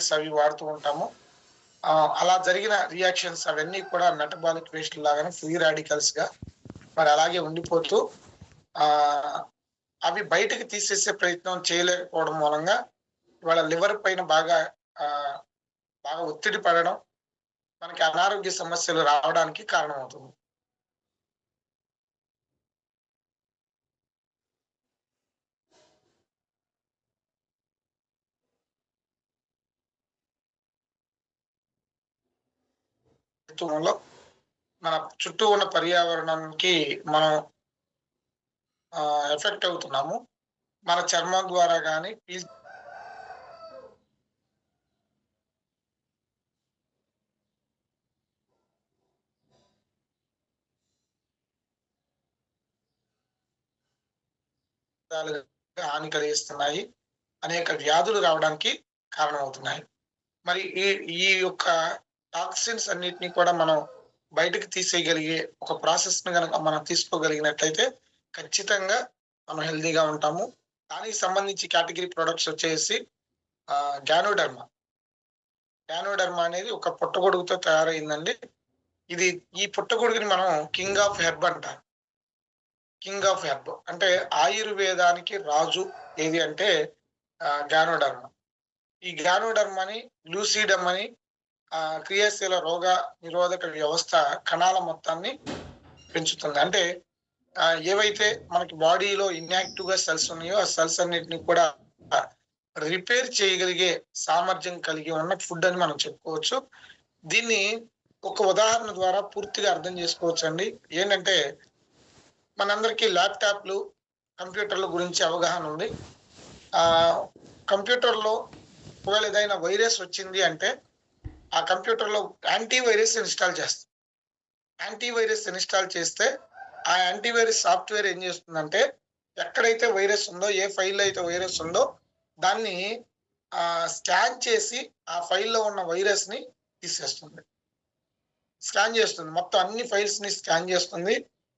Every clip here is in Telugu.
స్టెరాయిడ్స్ అవి వాడుతూ ఉంటాము. అలా జరిగిన రియాక్షన్స్ అవన్నీ కూడా మెటబాలిక్ వేస్ట్ లాగానే ఫ్రీ రాడికల్స్ గా మరి అలాగే ఉండిపోతూ అవి బయటకు తీసేసే ప్రయత్నం చేయలేకపోవడం మూలంగా వాళ్ళ లివర్ పైన బాగా బాగా ఒత్తిడి పడడం, మనకి అనారోగ్య సమస్యలు రావడానికి కారణమవుతుంది. మన చుట్టూ ఉన్న పర్యావరణానికి మనం ఎఫెక్ట్ అవుతున్నాము. మన చర్మం ద్వారా కానీ హాని కలిగిస్తున్నాయి, అనేక వ్యాధులు రావడానికి కారణమవుతున్నాయి. మరి ఈ యొక్క టాక్సిన్స్ అన్నిటినీ కూడా మనం బయటకు తీసేయగలిగే ఒక ప్రాసెస్ ని కనుక మనం తీసుకోగలిగినట్లయితే ఖచ్చితంగా మనం హెల్దీగా ఉంటాము. దానికి సంబంధించి కేటగిరీ ప్రొడక్ట్స్ వచ్చేసి గ్యానోడర్మా. గ్యానోడర్మా అనేది ఒక పుట్టగొడుగుతో తయారైందండి. ఈ పుట్టగొడుగుని మనం కింగ్ ఆఫ్ హెర్బ్ అంటారు. కింగ్ ఆఫ్ హెర్బ్ అంటే ఆయుర్వేదానికి రాజు ఏది అంటే గ్యానోడర్మా. ఈ గ్యానోడర్మాని లూసిడమ్ అని క్రియాశీల రోగ నిరోధక వ్యవస్థ కణాల మొత్తాన్ని పెంచుతుంది. అంటే ఏవైతే మనకి బాడీలో ఇన్యాక్టివ్ గా సెల్స్ ఉన్నాయో ఆ సెల్స్ అన్నిటిని కూడా రిపేర్ చేయగలిగే సామర్థ్యం కలిగి ఉన్న ఫుడ్ అని మనం చెప్పుకోవచ్చు. దీన్ని ఒక ఉదాహరణ ద్వారా పూర్తిగా అర్థం చేసుకోవచ్చు అండి. ఏంటంటే మనందరికీ ల్యాప్టాప్లు, కంప్యూటర్ల గురించి అవగాహన ఉంది. కంప్యూటర్లో ఒకవేళ ఏదైనా వైరస్ వచ్చింది అంటే ఆ కంప్యూటర్లో యాంటీవైరస్ ఇన్స్టాల్ చేస్తాం. యాంటీవైరస్ ఇన్స్టాల్ చేస్తే ఆ యాంటీవైరస్ సాఫ్ట్వేర్ ఏం చేస్తుందంటే ఎక్కడైతే వైరస్ ఉందో, ఏ ఫైల్లో అయితే వైరస్ ఉందో దాన్ని స్కాన్ చేసి ఆ ఫైల్లో ఉన్న వైరస్ ని తీసేస్తుంది. స్కాన్ చేస్తుంది, మొత్తం అన్ని ఫైల్స్ ని స్కాన్ చేస్తుంది.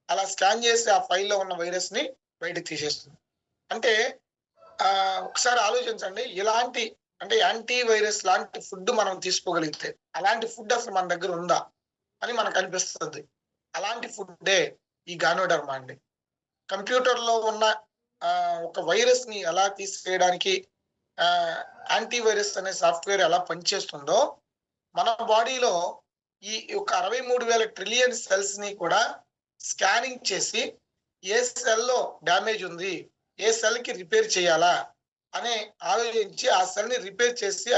అలా స్కాన్ చేసి ఆ ఫైల్లో ఉన్న వైరస్ ని బయటకు తీసేస్తుంది. అంటే ఒకసారి ఆలోచించండి, ఇలాంటి అంటే యాంటీ వైరస్ లాంటి ఫుడ్ మనం తీసుకోగలిగితే అలాంటి ఫుడ్ అసలు మన దగ్గర ఉందా అని మనకు అనిపిస్తుంది. అలాంటి ఫుడ్డే ఈ గానోడర్మా అండి. కంప్యూటర్లో ఉన్న ఒక వైరస్ ని ఎలా తీసేయడానికి యాంటీవైరస్ అనే సాఫ్ట్వేర్ ఎలా పనిచేస్తుందో మన బాడీలో ఈ ఒక 63,000 ట్రిలియన్ సెల్స్ ని కూడా స్కానింగ్ చేసి ఏ సెల్లో డ్యామేజ్ ఉంది, ఏ సెల్ కి రిపేర్ చేయాలా అనే ఆలోచించి ఆ సెల్ ని రిపేర్ చేసి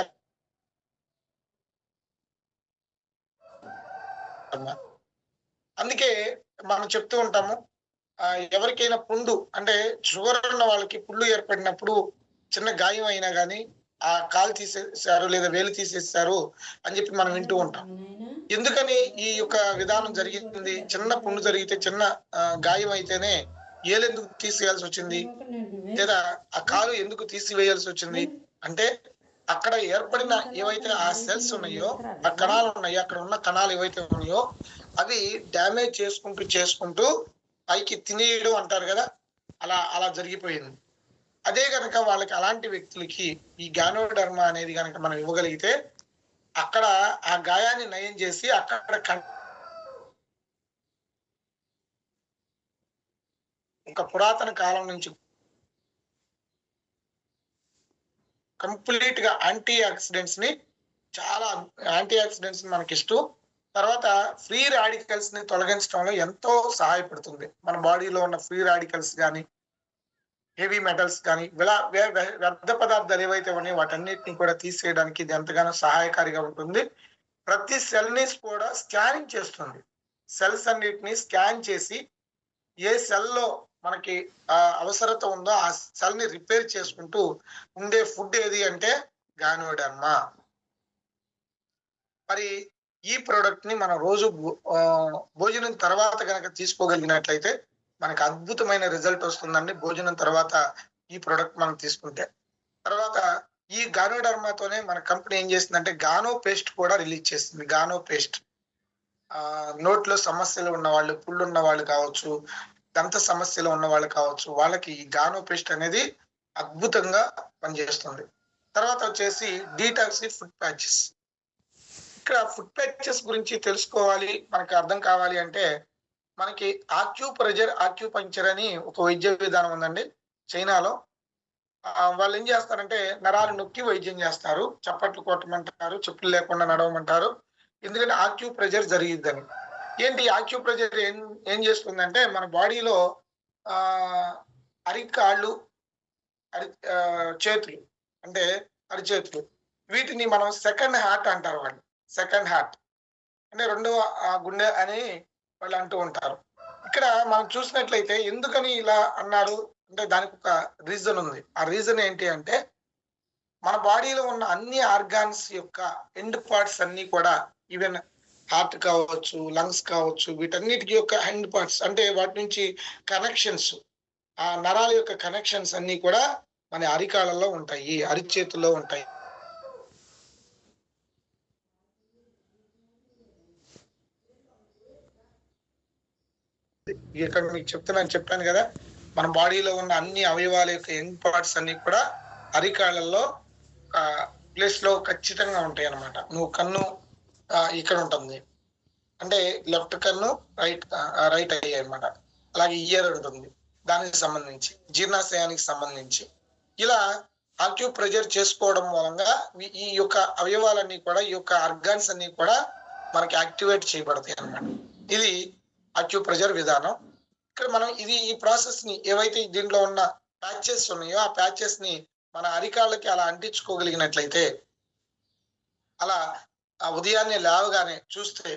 అందుకే మనం చెప్తూ ఉంటాము, ఎవరికైనా పుండు అంటే షుగర్ ఉన్న వాళ్ళకి పుండు ఏర్పడినప్పుడు చిన్న గాయం అయినా కానీ ఆ కాలు తీసేసారు లేదా వేలు తీసేసారు అని చెప్పి మనం వింటూ ఉంటాం. ఎందుకని ఈ యొక్క విధానం జరిగింది? చిన్న పుండు జరిగితే, చిన్న గాయం అయితేనే ఏలు ఎందుకు తీసేయాల్సి వచ్చింది, లేదా ఆ కాలు ఎందుకు తీసివేయాల్సి వచ్చింది అంటే అక్కడ ఏర్పడిన ఏవైతే ఆ సెల్స్ ఉన్నాయో, ఆ కణాలు ఉన్నాయో, అక్కడ ఉన్న కణాలు ఏవైతే ఉన్నాయో అవి డ్యామేజ్ చేసుకుంటూ పైకి తినేయడం అంటారు కదా, అలా జరిగిపోయింది. అదే కనుక వాళ్ళకి అలాంటి వ్యక్తులకి ఈ గ్యానోడర్మా అనేది కనుక మనం ఇవ్వగలిగితే అక్కడ ఆ గాయాన్ని నయం చేసి అక్కడ ఒక పురాతన కాలం నుంచి కంప్లీట్ గా యాంటీ ఆక్సిడెంట్స్ ని మనకి ఇస్తూ తర్వాత ఫ్రీ రాడికల్స్ ని తొలగించడంలో ఎంతో సహాయపడుతుంది. మన బాడీలో ఉన్న ఫ్రీ రాడికల్స్ కానీ, హెవీ మెటల్స్ కానీ, వ్యర్థ పదార్థాలు ఏవైతే ఉన్నాయో వాటన్నిటిని కూడా తీసేయడానికి ఇది ఎంతగానో సహాయకారిగా ఉంటుంది. ప్రతి సెల్ ని కూడా స్కానింగ్ చేస్తుంది. సెల్స్ అన్నిటిని స్కాన్ చేసి ఏ సెల్లో మనకి అవసరత ఉందో ఆ సెల్ ని రిపేర్ చేసుకుంటూ ఉండే ఫుడ్ ఏది అంటే గానోడర్మా. మరి ఈ ప్రోడక్ట్ ని మనం రోజు భోజనం తర్వాత కనుక తీసుకోగలిగినట్లయితే మనకు అద్భుతమైన రిజల్ట్ వస్తుందండి. భోజనం తర్వాత ఈ ప్రోడక్ట్ మనం తీసుకుంటే తర్వాత ఈ గానోడర్మాతోనే మన కంపెనీ ఏం చేస్తుందంటే గానో పేస్ట్ కూడా రిలీజ్ చేస్తుంది. గానో పేస్ట్ నోట్లో సమస్యలు ఉన్న వాళ్ళు, పుళ్ళు ఉన్న వాళ్ళు కావచ్చు, దంత సమస్యలు ఉన్న వాళ్ళు కావచ్చు, వాళ్ళకి ఈ గానో పేస్ట్ అనేది అద్భుతంగా పనిచేస్తుంది. తర్వాత వచ్చేసి డీటాక్సీ ఫుడ్ ప్యాచెస్. ఇక్కడ ఫుడ్ ప్యాచెస్ గురించి తెలుసుకోవాలి, మనకు అర్థం కావాలి అంటే మనకి ఆక్యూపంక్చర్ అని ఒక వైద్య విధానం ఉందండి చైనాలో. వాళ్ళు ఏం చేస్తారంటే నరాలు నొక్కి వైద్యం చేస్తారు. చప్పట్లు కొట్టమంటారు, చెప్పులు లేకుండా నడవమంటారు. ఎందుకంటే ఆక్యూప్రెషర్ జరిగిద్దని. ఏంటి ఆక్యూప్రెషర్ ఏం చేస్తుందంటే మన బాడీలో అరికాళ్ళు, చేతులు అంటే అరిచేతులు, వీటిని మనం సెకండ్ హార్ట్ అంటారు వాళ్ళు. సెకండ్ హార్ట్ అంటే రెండవ గుండె అని వాళ్ళు అంటూ ఉంటారు. ఇక్కడ మనం చూసినట్లయితే ఎందుకని ఇలా అన్నారు అంటే దానికి ఒక రీజన్ ఉంది. ఆ రీజన్ ఏంటి అంటే మన బాడీలో ఉన్న అన్ని ఆర్గాన్స్ యొక్క ఎండ్ పార్ట్స్ అన్ని కూడా, ఈవెన్ హార్ట్ కావచ్చు, లంగ్స్ కావచ్చు, వీటన్నిటికి యొక్క ఎండ్ పార్ట్స్ అంటే వాటి నుంచి కనెక్షన్స్, ఆ నరాల యొక్క కనెక్షన్స్ అన్ని కూడా మన అరికాళ్ళలో ఉంటాయి, అరిచేతుల్లో ఉంటాయి. ఇక్కడ మీకు చెప్పాను కదా, మన బాడీలో ఉన్న అన్ని అవయవాల యొక్క ఎండ్ పార్ట్స్ అన్ని కూడా అరికాళ్ళల్లో ప్లేస్ లో ఖచ్చితంగా ఉంటాయి అన్నమాట. నువ్వు కన్ను ఇక్కడ ఉంటుంది అంటే లెఫ్ట్ కన్ను రైట్ అయ్యాయి అనమాట. అలాగే ఇయర్ ఉంటుంది, దానికి సంబంధించి జీర్ణాశయానికి సంబంధించి. ఇలా ఆక్యూప్రెషర్ చేసుకోవడం మూలంగా ఈ యొక్క అవయవాలన్నీ కూడా, ఈ యొక్క ఆర్గాన్స్ అన్ని కూడా మనకి యాక్టివేట్ చేయబడతాయి అన్నమాట. ఇది ఆక్యూప్రెషర్ విధానం. ఇక్కడ మనం ఈ ప్రాసెస్ ని ఏవైతే దీంట్లో ఉన్న ప్యాచెస్ ఉన్నాయో ఆ ప్యాచెస్ ని మన అరికాళ్ళకి అలా అంటించుకోగలిగినట్లయితే, అలా ఉదయాన్నే లేవగానే చూస్తే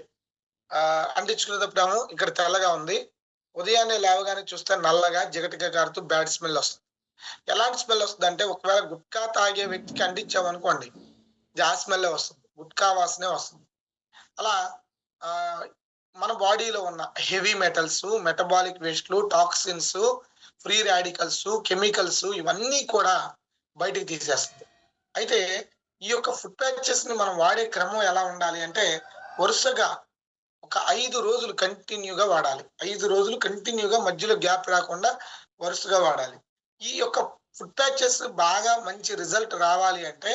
అంటించుకునేటప్పుడు ఇక్కడ తెల్లగా ఉంది, ఉదయాన్నే లేవగానే చూస్తే నల్లగా జిగటిగా కారుతూ బ్యాడ్ స్మెల్ వస్తుంది. ఎలాంటి స్మెల్ వస్తుంది అంటే, ఒకవేళ గుట్కా తాగే వ్యక్తికి అంటించామనుకోండి ఆ స్మెల్ వస్తుంది, గుట్కా వాసనే వస్తుంది. అలా మన బాడీలో ఉన్న హెవీ మెటల్స్, మెటబాలిక్ వేస్ట్లు, టాక్సిన్స్, ఫ్రీ రాడికల్స్, కెమికల్స్ ఇవన్నీ కూడా బయటికి తీసేస్తుంది. అయితే ఈ యొక్క ఫుడ్ ప్యాచెస్ ని మనం వాడే క్రమం ఎలా ఉండాలి అంటే, వరుసగా ఒక 5 రోజులు కంటిన్యూగా వాడాలి. 5 రోజులు కంటిన్యూగా మధ్యలో గ్యాప్ రాకుండా వరుసగా వాడాలి. ఈ యొక్క ఫుడ్ ప్యాచెస్ బాగా మంచి రిజల్ట్ రావాలి అంటే,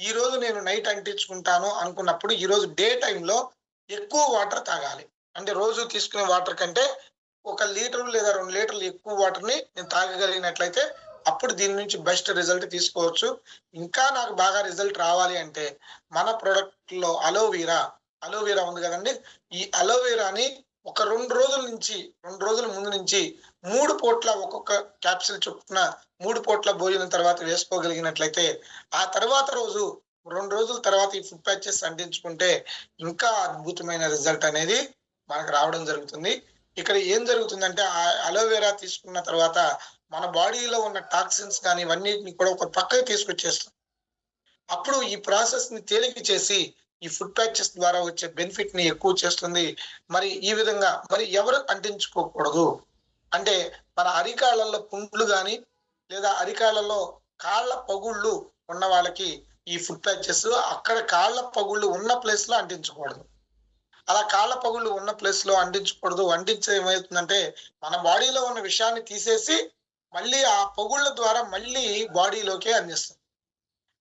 ఈ రోజు నేను నైట్ అంటించుకుంటాను అనుకున్నప్పుడు ఈ రోజు డే టైంలో ఎక్కువ వాటర్ తాగాలి. అంటే రోజు తీసుకునే వాటర్ కంటే 1 లీటర్ లేదా 2 లీటర్లు ఎక్కువ వాటర్ ని నేను తాగగలిగినట్లయితే అప్పుడు దీని నుంచి బెస్ట్ రిజల్ట్ తీసుకోవచ్చు. ఇంకా నాకు బాగా రిజల్ట్ రావాలి అంటే మన ప్రొడక్ట్ లో అలోవెరా ఉంది కదండి, ఈ అలోవెరాని ఒక 2 రోజుల ముందు నుంచి 3 పూట్ల ఒక్కొక్క క్యాప్సిల్ చొప్పున 3 పూట్ల భోజనం తర్వాత వేసుకోగలిగినట్లయితే, ఆ తర్వాత రోజు 2 రోజుల తర్వాత ఈ ఫుడ్ ప్యాచెస్ అంటించుకుంటే ఇంకా అద్భుతమైన రిజల్ట్ అనేది మనకు రావడం జరుగుతుంది. ఇక్కడ ఏం జరుగుతుందంటే, ఆ అలోవెరా తీసుకున్న తర్వాత మన బాడీలో ఉన్న టాక్సిన్స్ కానీ ఇవన్నిటిని కూడా ఒక పక్కకి తీసుకొచ్చేస్తుంది. అప్పుడు ఈ ప్రాసెస్ ని తేలిక చేసి ఈ ఫుడ్ ప్యాచెస్ ద్వారా వచ్చే బెనిఫిట్ ని ఎక్కువ చేస్తుంది. మరి ఈ విధంగా మరి ఎవరు అంటించుకోకూడదు అంటే, మన అరికాళ్ళల్లో పుండ్లు కానీ లేదా అరికాళ్ళలో కాళ్ళ పగుళ్ళు ఉన్న వాళ్ళకి ఈ ఫుడ్ ప్యాచెస్ అక్కడ కాళ్ళ పగుళ్ళు ఉన్న ప్లేస్ లో అంటించకూడదు. అలా కాళ్ళ పగుళ్ళు ఉన్న ప్లేస్ లో అంటించకూడదు. అంటించే ఏమవుతుందంటే, మన బాడీలో ఉన్న విషయాన్ని తీసేసి మళ్ళీ ఆ పగుళ్ళ ద్వారా మళ్ళీ బాడీలోకి అందిస్తుంది.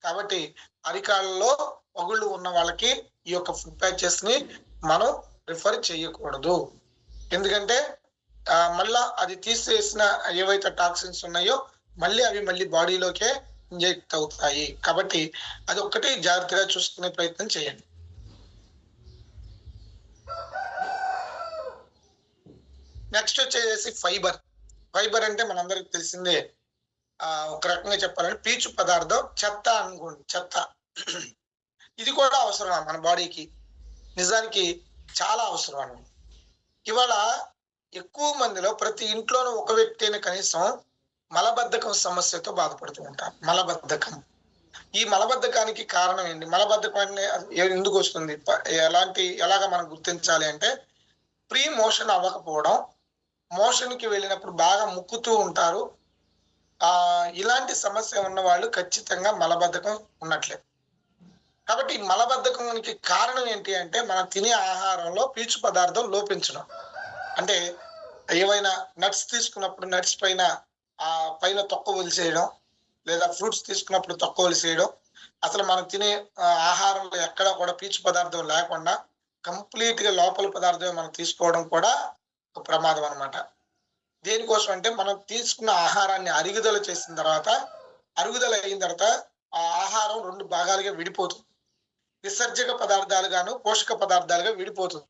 కాబట్టి అరికాళ్ళలో పగుళ్ళు ఉన్న వాళ్ళకి ఈ యొక్క ఫుడ్ ప్యాచెస్ ని మనం రిఫర్ చేయకూడదు. ఎందుకంటే మళ్ళా అది తీసేసిన ఏవైతే టాక్సిన్స్ ఉన్నాయో మళ్ళీ బాడీలోకే ఇంజెక్ట్ అవుతాయి. కాబట్టి అది ఒక్కటి జాగ్రత్తగా చూసుకునే ప్రయత్నం చేయండి. నెక్స్ట్ వచ్చేసి ఫైబర్ అంటే మనందరికి తెలిసిందే. ఒక రకంగా చెప్పాలంటే పీచు పదార్థం, చెత్త అనుకోండి, చెత్త. ఇది కూడా అవసరం మన బాడీకి, నిజానికి చాలా అవసరం అండి. ఇవాళ ఎక్కువ మందిలో ప్రతి ఇంట్లోనూ ఒక వ్యక్తి అయినా కనీసం మలబద్ధకం సమస్యతో బాధపడుతూ ఉంటారు. మలబద్ధకం. ఈ మలబద్ధకానికి కారణం ఏంటి? మలబద్ధకం ఎందుకు వస్తుంది? ఎలాగా మనం గుర్తించాలి అంటే, ప్రీ మోషన్ అవ్వకపోవడం, మోషన్ కి వెళ్ళినప్పుడు బాగా ముక్కుతూ ఉంటారు. ఇలాంటి సమస్య ఉన్న వాళ్ళు ఖచ్చితంగా మలబద్ధకం ఉన్నట్లే. కాబట్టి ఈ మలబద్ధకానికి కారణం ఏంటి అంటే, మనం తినే ఆహారంలో పీచు పదార్థం లోపించడం. అంటే ఏవైనా నట్స్ తీసుకున్నప్పుడు నట్స్ పైన తొక్క వదిలేసేయడం, లేదా ఫ్రూట్స్ తీసుకున్నప్పుడు తొక్క వదిలేసేయడం, అసలు మనం తినే ఆహారంలో ఎక్కడ కూడా పీచు పదార్థం లేకుండా కంప్లీట్ గా లోపల పదార్థమే మనం తీసుకోవడం కూడా ఒక ప్రమాదం అన్నమాట. దేనికోసం అంటే మనం తీసుకున్న ఆహారాన్ని అరుగుదల చేసిన తర్వాత, అరుగుదల అయిన తర్వాత ఆ ఆహారం 2 భాగాలుగా విడిపోతుంది. విసర్జక పదార్థాలుగాను, పోషక పదార్థాలుగా విడిపోతుంది.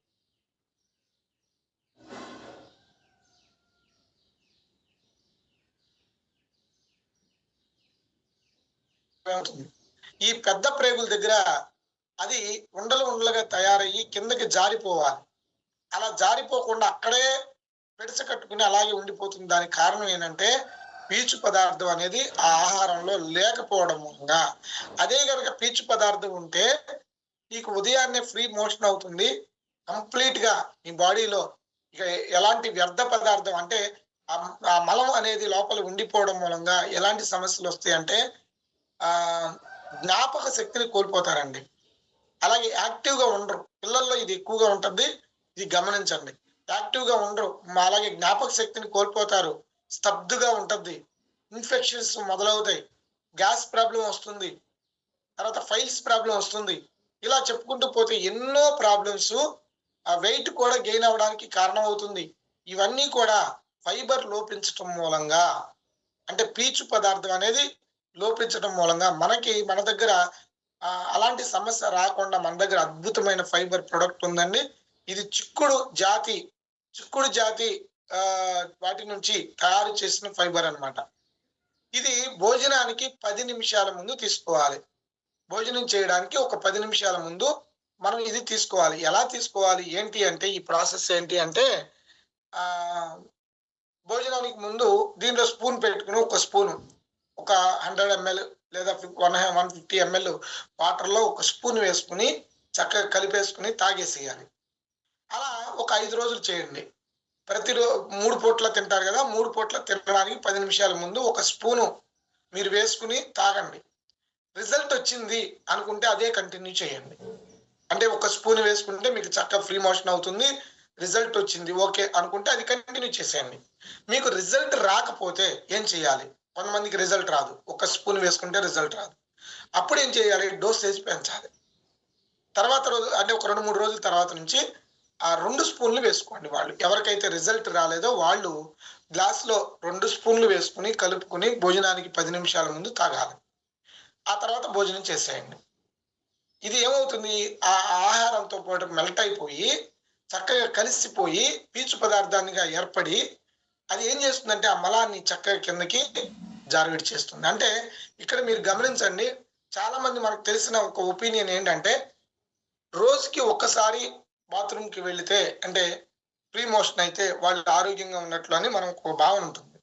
ఈ పెద్ద ప్రేగుల దగ్గర అది ఉండలు ఉండలుగా తయారయ్యి కిందకి జారిపోవాలి. అలా జారిపోకుండా అక్కడే పెడస కట్టుకుని అలాగే ఉండిపోతుంది. దానికి కారణం ఏంటంటే పీచు పదార్థం అనేది ఆ ఆహారంలో లేకపోవడం మూలంగా. అదే కనుక పీచు పదార్థం ఉంటే నీకు ఉదయాన్నే ఫ్రీ మోషన్ అవుతుంది. కంప్లీట్ గా నీ బాడీలో ఇక ఎలాంటి వ్యర్థ పదార్థం అంటే ఆ మలం అనేది లోపల ఉండిపోవడం మూలంగా ఎలాంటి సమస్యలు వస్తాయంటే ఆ జ్ఞాపక శక్తిని కోల్పోతారండి. అలాగే యాక్టివ్ గా ఉండరు. పిల్లల్లో ఇది ఎక్కువగా ఉంటుంది. ఇది గమనించండి. యాక్టివ్ గా ఉండరు. అలాగే జ్ఞాపక శక్తిని కోల్పోతారు. స్తబ్దుగా ఉంటుంది. ఇన్ఫెక్షన్స్ మొదలవుతాయి. గ్యాస్ ప్రాబ్లం వస్తుంది. తర్వాత ఫైల్స్ ప్రాబ్లం వస్తుంది. ఇలా చెప్పుకుంటూ పోతే ఎన్నో ప్రాబ్లమ్స్ ఆ వెయిట్ కూడా గెయిన్ అవ్వడానికి కారణం అవుతుంది. ఇవన్నీ కూడా ఫైబర్ లోపించటం మూలంగా, అంటే పీచు పదార్థం అనేది లోపించడం మూలంగా మనకి మన దగ్గర అలాంటి సమస్య రాకుండా మన దగ్గర అద్భుతమైన ఫైబర్ ప్రొడక్ట్ ఉందండి. ఇది చిక్కుడు జాతి వాటి నుంచి తయారు చేసిన ఫైబర్ అన్నమాట. ఇది భోజనానికి 10 నిమిషాల ముందు తీసుకోవాలి. భోజనం చేయడానికి ఒక 10 నిమిషాల ముందు మనం ఇది తీసుకోవాలి. ఎలా తీసుకోవాలి ఏంటి అంటే ఈ ప్రాసెస్ ఏంటి అంటే భోజనానికి ముందు దీంట్లో స్పూన్ పెట్టుకుని ఒక స్పూను ఒక 100 ml లేదా 150 ml వాటర్లో ఒక స్పూన్ వేసుకుని చక్కగా కలిపేసుకుని తాగేసేయాలి. అలా ఒక 5 రోజులు చేయండి. ప్రతిరోజు 3 పూట్ల తింటారు కదా, 3 పూట్ల తినడానికి 10 నిమిషాల ముందు ఒక స్పూను మీరు వేసుకుని తాగండి. రిజల్ట్ వచ్చింది అనుకుంటే అదే కంటిన్యూ చేయండి. అంటే ఒక స్పూన్ వేసుకుంటే మీకు చక్కగా ఫ్రీ మోషన్ అవుతుంది. రిజల్ట్ వచ్చింది ఓకే అనుకుంటే అది కంటిన్యూ చేసేయండి. మీకు రిజల్ట్ రాకపోతే ఏం చేయాలి? కొంతమందికి రిజల్ట్ రాదు. ఒక స్పూన్ వేసుకుంటే రిజల్ట్ రాదు. అప్పుడు ఏం చేయాలి? డోసేజ్ పెంచాలి. తర్వాత రోజు అంటే ఒక 2-3 రోజుల తర్వాత నుంచి ఆ 2 స్పూన్లు వేసుకోండి. వాళ్ళు ఎవరికైతే రిజల్ట్ రాలేదో వాళ్ళు గ్లాస్లో 2 స్పూన్లు వేసుకుని కలుపుకుని భోజనానికి 10 నిమిషాల ముందు తాగాలి. ఆ తర్వాత భోజనం చేసేయండి. ఇది ఏమవుతుంది? ఆ ఆహారంతో పాటు మెల్ట్ అయిపోయి చక్కగా కలిసిపోయి పీచు పదార్థాన్నిగా ఏర్పడి అది ఏం చేస్తుందంటే ఆ మలాన్ని చక్కగా కిందకి జారవిడి చేస్తుంది. అంటే ఇక్కడ మీరు గమనించండి, చాలా మంది మనకు తెలిసిన ఒక ఒపీనియన్ ఏంటంటే రోజుకి ఒక్కసారి బాత్రూమ్కి వెళితే అంటే ఫ్రీ మోషన్ అయితే వాళ్ళు ఆరోగ్యంగా ఉన్నట్లు అని మనం ఒక భావన ఉంటుంది.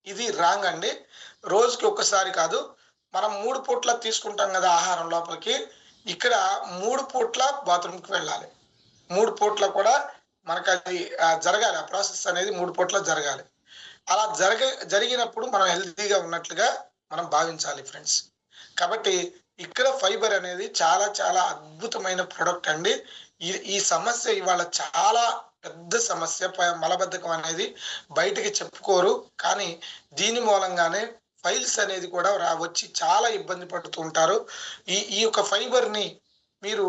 ఇది రాంగ్ అండి. రోజుకి ఒక్కసారి కాదు, మనం 3 పూట్ల తీసుకుంటాం కదా ఆహారం లోపలికి, ఇక్కడ 3 పూట్ల బాత్రూమ్కి వెళ్ళాలి. 3 పూట్ల కూడా మనకు అది జరగాలి. ఆ ప్రాసెస్ అనేది 3 పూట్ల జరగాలి. అలా జరిగినప్పుడు మనం హెల్తీగా ఉన్నట్లుగా మనం భావించాలి ఫ్రెండ్స్. కాబట్టి ఇక్కడ ఫైబర్ అనేది చాలా చాలా అద్భుతమైన ప్రొడక్ట్ అండి. ఈ సమస్య ఇవాళ చాలా పెద్ద సమస్య. మలబద్ధకం అనేది బయటికి చెప్పుకోరు, కానీ దీని మూలంగానే ఫైల్స్ అనేది కూడా వచ్చి చాలా ఇబ్బంది పడుతూ ఉంటారు. ఈ యొక్క ఫైబర్ని మీరు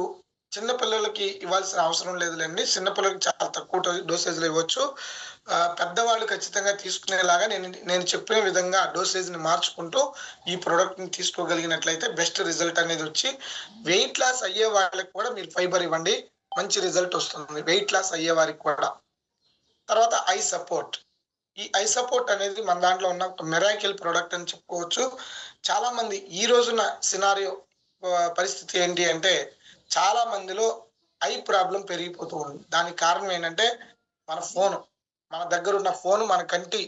చిన్నపిల్లలకి ఇవ్వాల్సిన అవసరం లేదులేండి. చిన్నపిల్లలకి చాలా తక్కువ డోసేజ్లు ఇవ్వచ్చు. పెద్దవాళ్ళు ఖచ్చితంగా తీసుకునేలాగా నేను చెప్పిన విధంగా డోసేజ్ని మార్చుకుంటూ ఈ ప్రోడక్ట్ని తీసుకోగలిగినట్లయితే బెస్ట్ రిజల్ట్ అనేది వచ్చి వెయిట్ లాస్ అయ్యే వాళ్ళకి కూడా మీరు ఫైబర్ ఇవ్వండి, మంచి రిజల్ట్ వస్తుంది వెయిట్ లాస్ అయ్యే వారికి కూడా. తర్వాత ఐ సపోర్ట్. ఈ ఐ సపోర్ట్ అనేది మన దాంట్లో ఉన్న ఒక మిరాకిల్ ప్రోడక్ట్ అని చెప్పుకోవచ్చు. చాలా మంది ఈ రోజున సినారియో పరిస్థితి ఏంటి అంటే చాలా మందిలో ఐ ప్రాబ్లం పెరిగిపోతూ ఉంది. దానికి కారణం ఏంటంటే మన దగ్గర ఉన్న ఫోను మన కంటి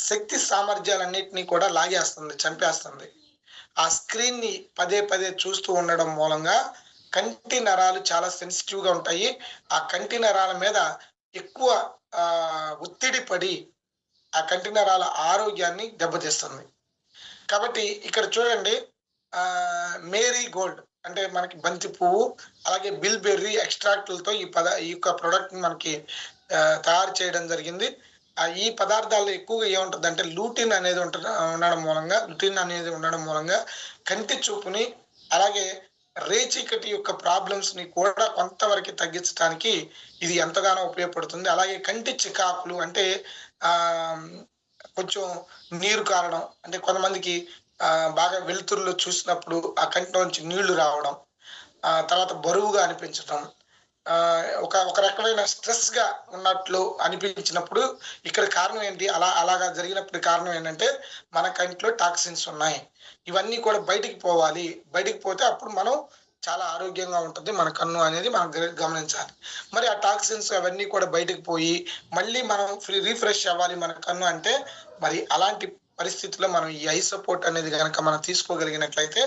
శక్తి సామర్థ్యాలన్నింటినీ కూడా లాగేస్తుంది, చంపేస్తుంది. ఆ స్క్రీన్ ని పదే పదే చూస్తూ ఉండడం మూలంగా కంటి నరాలు చాలా సెన్సిటివ్ గా ఉంటాయి. ఆ కంటి నరాల మీద ఎక్కువ ఒత్తిడి పడి ఆ కంటి నరాల ఆరోగ్యాన్ని దెబ్బతీస్తుంది. కాబట్టి ఇక్కడ చూడండి, మేరీ గోల్డ్ అంటే మనకి బంతి పువ్వు, అలాగే బిల్బెర్రీ ఎక్స్ట్రాక్ట్లతో ఈ యొక్క ప్రోడక్ట్ మనకి తయారు చేయడం జరిగింది. ఈ పదార్థాల్లో ఎక్కువగా ఏముంటదంటే లూటిన్ అనేది ఉండడం మూలంగా కంటి చూపుని, అలాగే రేచీకటి యొక్క ప్రాబ్లమ్స్ ని కూడా కొంతవరకు తగ్గించడానికి ఇది ఎంతగానో ఉపయోగపడుతుంది. అలాగే కంటి చికాకులు అంటే ఆహ్, కొంచెం నీరు కారడం, అంటే కొంతమందికి బాగా వెలుతురులో చూసినప్పుడు ఆ కంటిలోంచి నీళ్లు రావడం, తర్వాత బరువుగా అనిపించటం, ఒక ఒక రకమైన స్ట్రెస్‌గా ఉన్నట్లు అనిపించినప్పుడు ఇక్కడ కారణం ఏంటి? అలాగా జరిగినప్పుడు కారణం ఏంటంటే, మన కంట్లో టాక్సిన్స్ ఉన్నాయి. ఇవన్నీ కూడా బయటికి పోవాలి. బయటికి పోతే అప్పుడు మనం చాలా ఆరోగ్యంగా ఉంటుంది మన కన్ను అనేది మనం గమనించాలి. మరి ఆ టాక్సిన్స్ అవన్నీ కూడా బయటకి పోయి, మళ్ళీ మనం రిఫ్రెష్ అవ్వాలి మన కన్ను అంటే, మరి అలాంటి పరిస్థితిలో మనం ఈ ఐ సపోర్ట్ అనేది గనక మనం తీసుకోగలిగినట్లయితే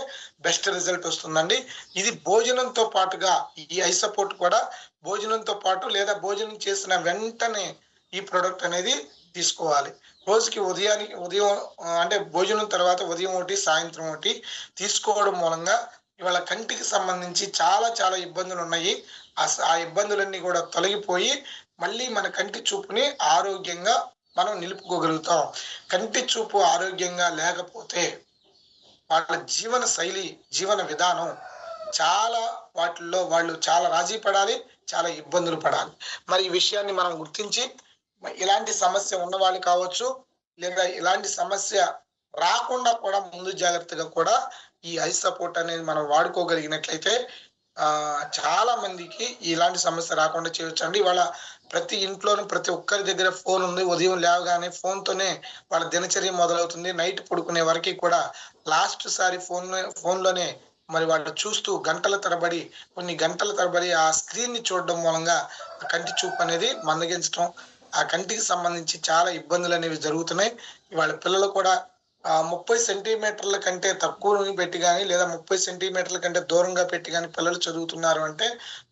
బెస్ట్ రిజల్ట్ వస్తుందండి. ఇది భోజనంతో పాటుగా ఈ ఐ సపోర్ట్ కూడా భోజనంతో పాటు లేదా భోజనం చేసిన వెంటనే ఈ ప్రొడక్ట్ అనేది తీసుకోవాలి. రోజుకి ఉదయం అంటే భోజనం తర్వాత ఉదయం ఒకటి, సాయంత్రం ఒకటి తీసుకోవడం మూలంగా ఇవాళ కంటికి సంబంధించి చాలా చాలా ఇబ్బందులున్నాయి. ఆ ఇబ్బందులన్నీ కూడా తొలగిపోయి మళ్ళీ మన కంటి చూపుని ఆరోగ్యంగా మనం నిలుపుకోగలుగుతాం. కంటి చూపు ఆరోగ్యంగా లేకపోతే వాళ్ళ జీవన శైలి, జీవన విధానం చాలా వాటిల్లో వాళ్ళు చాలా రాజీ పడాలి, చాలా ఇబ్బందులు పడాలి. మరి ఈ విషయాన్ని మనం గుర్తించి ఇలాంటి సమస్య ఉన్నవాళ్ళు కావచ్చు, లేదా ఇలాంటి సమస్య రాకుండా కూడా ముందు జాగ్రత్తగా కూడా ఈ ఐ సపోర్ట్ అనేది మనం వాడుకోగలిగినట్లయితే చాలా మందికి ఇలాంటి సమస్య రాకుండా చేయొచ్చండి. ఇవాళ ప్రతి ఇంట్లోనూ ప్రతి ఒక్కరి దగ్గర ఫోన్ ఉంది. ఉదయం లేవగానే ఫోన్‌తోనే వాళ్ళ దినచర్య మొదలవుతుంది. నైట్ పడుకునే వరకి కూడా లాస్ట్ సారి ఫోన్‌లోనే మరి వాళ్ళు చూస్తూ గంటల తరబడి, కొన్ని గంటల తరబడి ఆ స్క్రీన్‌ని చూడడం మూలంగా ఆ కంటి చూపు అనేది మందగించటం, ఆ కంటికి సంబంధించి చాలా ఇబ్బందులనేవి జరుగుతున్నాయి. ఇవాళ పిల్లలు కూడా 30 సెంటీమీటర్ల కంటే తక్కువ పెట్టి గాని, లేదా 30 సెంటీమీటర్ల కంటే దూరంగా పెట్టి గాని పిల్లలు చదువుతున్నారు అంటే,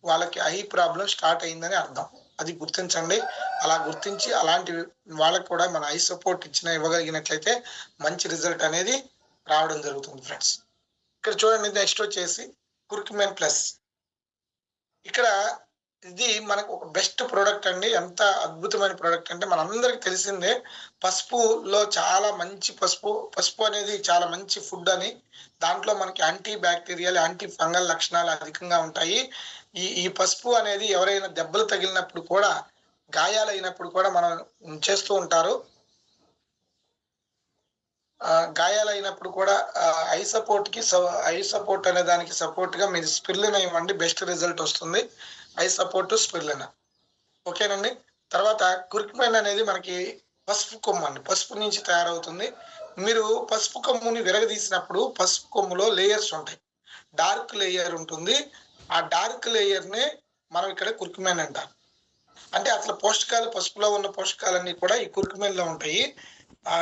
వాళ్ళకి ఐ ప్రాబ్లమ్ స్టార్ట్ అయిందని అర్థం. అది గుర్తించండి. అలా గుర్తించి అలాంటి వాళ్ళకి కూడా మన ఐ సపోర్ట్ ఇవ్వగలిగినట్లయితే మంచి రిజల్ట్ అనేది రావడం జరుగుతుంది ఫ్రెండ్స్. ఇక్కడ చూడండి, నెక్స్ట్ వచ్చేసి కుర్కుమెన్ ప్లస్. ఇక్కడ ఇది మనకు ఒక బెస్ట్ ప్రోడక్ట్ అండి. ఎంత అద్భుతమైన ప్రోడక్ట్ అంటే మనందరికి తెలిసిందే. పసుపులో చాలా మంచి పసుపు అనేది చాలా మంచి ఫుడ్ అని. దాంట్లో మనకి యాంటీ బ్యాక్టీరియల్, యాంటీ ఫంగల్ లక్షణాలు అధికంగా ఉంటాయి. ఈ పసుపు అనేది ఎవరైనా దెబ్బలు తగిలినప్పుడు కూడా, గాయాలైనప్పుడు కూడా మనం చేస్తూ ఉంటారు. గాయాలైనప్పుడు కూడా ఐ సపోర్ట్ అనే దానికి సపోర్ట్ గా మీరు స్పిర్లినా ఇవ్వండి, బెస్ట్ రిజల్ట్ వస్తుంది. I support spirulina. ఓకేనండి. తర్వాత కుర్కుమెన్ అనేది మనకి పసుపు కొమ్ము అండి. పసుపు నుంచి తయారవుతుంది. మీరు పసుపు కొమ్ముని విరగదీసినప్పుడు పసుపు కొమ్ములో లేయర్స్ ఉంటాయి. డార్క్ లేయర్ ఉంటుంది. ఆ డార్క్ లేయర్ నే మనం ఇక్కడ కుర్కుమెన్ అంటాం. అంటే అసలు పసుపులో ఉన్న పోషకాలన్నీ కూడా ఈ కుర్కుమెన్ లో ఉంటాయి. ఆ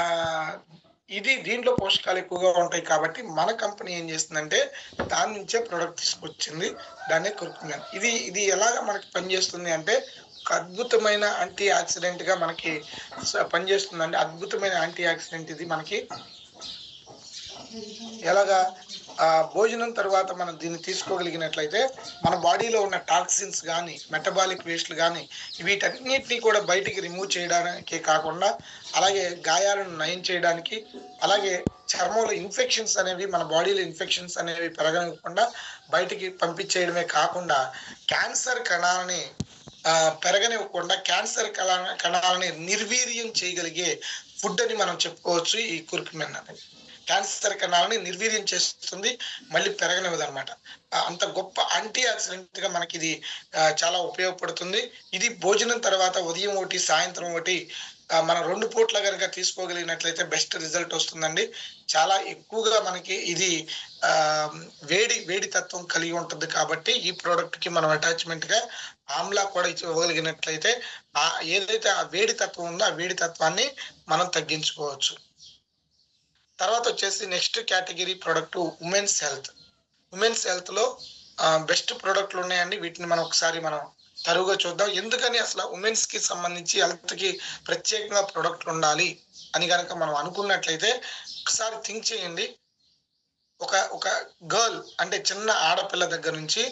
దీంట్లో పోషకాలు ఎక్కువగా ఉంటాయి కాబట్టి మన కంపెనీ ఏం చేస్తుందంటే దాని నుంచే ప్రొడక్ట్ తీసుకొచ్చింది. దాన్నే కుర్కుమెన్. ఇది ఎలాగా మనకి పనిచేస్తుంది అంటే, ఒక అద్భుతమైన యాంటీ ఆక్సిడెంట్ గా మనకి పనిచేస్తుందండి. అద్భుతమైన యాంటీ ఆక్సిడెంట్ ఇది మనకి. ఎలాగా భోజనం తర్వాత మనం దీన్ని తీసుకోగలిగినట్లయితే మన బాడీలో ఉన్న టాక్సిన్స్ కానీ, మెటబాలిక్ వేస్ట్లు కానీ వీటన్నిటిని కూడా బయటికి రిమూవ్ చేయడానికే కాకుండా, అలాగే గాయాలను నయం చేయడానికి, అలాగే చర్మంలో ఇన్ఫెక్షన్స్ అనేవి, మన బాడీలో ఇన్ఫెక్షన్స్ అనేవి పెరగకుండా బయటికి పంపించేయడమే కాకుండా, క్యాన్సర్ కణాలని పెరగనివ్వకుండా క్యాన్సర్ కణాలని నిర్వీర్యం చేయగలిగే ఫుడ్ అని మనం చెప్పుకోవచ్చు ఈ కుర్కుమెన్ అనేది. క్యాన్సర్ కణాలని నిర్వీర్యం చేస్తుంది, మళ్ళీ పెరగనివ్వదు అనమాట. అంత గొప్ప యాంటీ ఆక్సిడెంట్ గా మనకి ఇది చాలా ఉపయోగపడుతుంది. ఇది భోజనం తర్వాత ఉదయం ఒకటి, సాయంత్రం ఒకటి మనం 2 పూట్ల కనుక తీసుకోగలిగినట్లయితే బెస్ట్ రిజల్ట్ వస్తుందండి. చాలా ఎక్కువగా మనకి ఇది వేడి తత్వం కలిగి ఉంటుంది కాబట్టి ఈ ప్రోడక్ట్ కి మనం అటాచ్మెంట్ గా ఆమ్లా కూడా ఇవ్వగలిగినట్లయితే ఏదైతే ఆ వేడి తత్వం ఉందో ఆ వేడి తత్వాన్ని మనం తగ్గించుకోవచ్చు. తర్వాత వచ్చేసి next category product women's health. Women's health లో బెస్ట్ ప్రోడక్ట్లు ఉన్నాయండి. వీటిని మనం ఒకసారి తరువుగా చూద్దాం. ఎందుకని అసలు ఉమెన్స్ కి సంబంధించి హెల్త్ కి ప్రత్యేకంగా ప్రోడక్ట్లు ఉండాలి అని కనుక మనం అనుకున్నట్లయితే ఒకసారి థింక్ చేయండి. ఒక గర్ల్ అంటే చిన్న ఆడపిల్ల దగ్గర నుంచి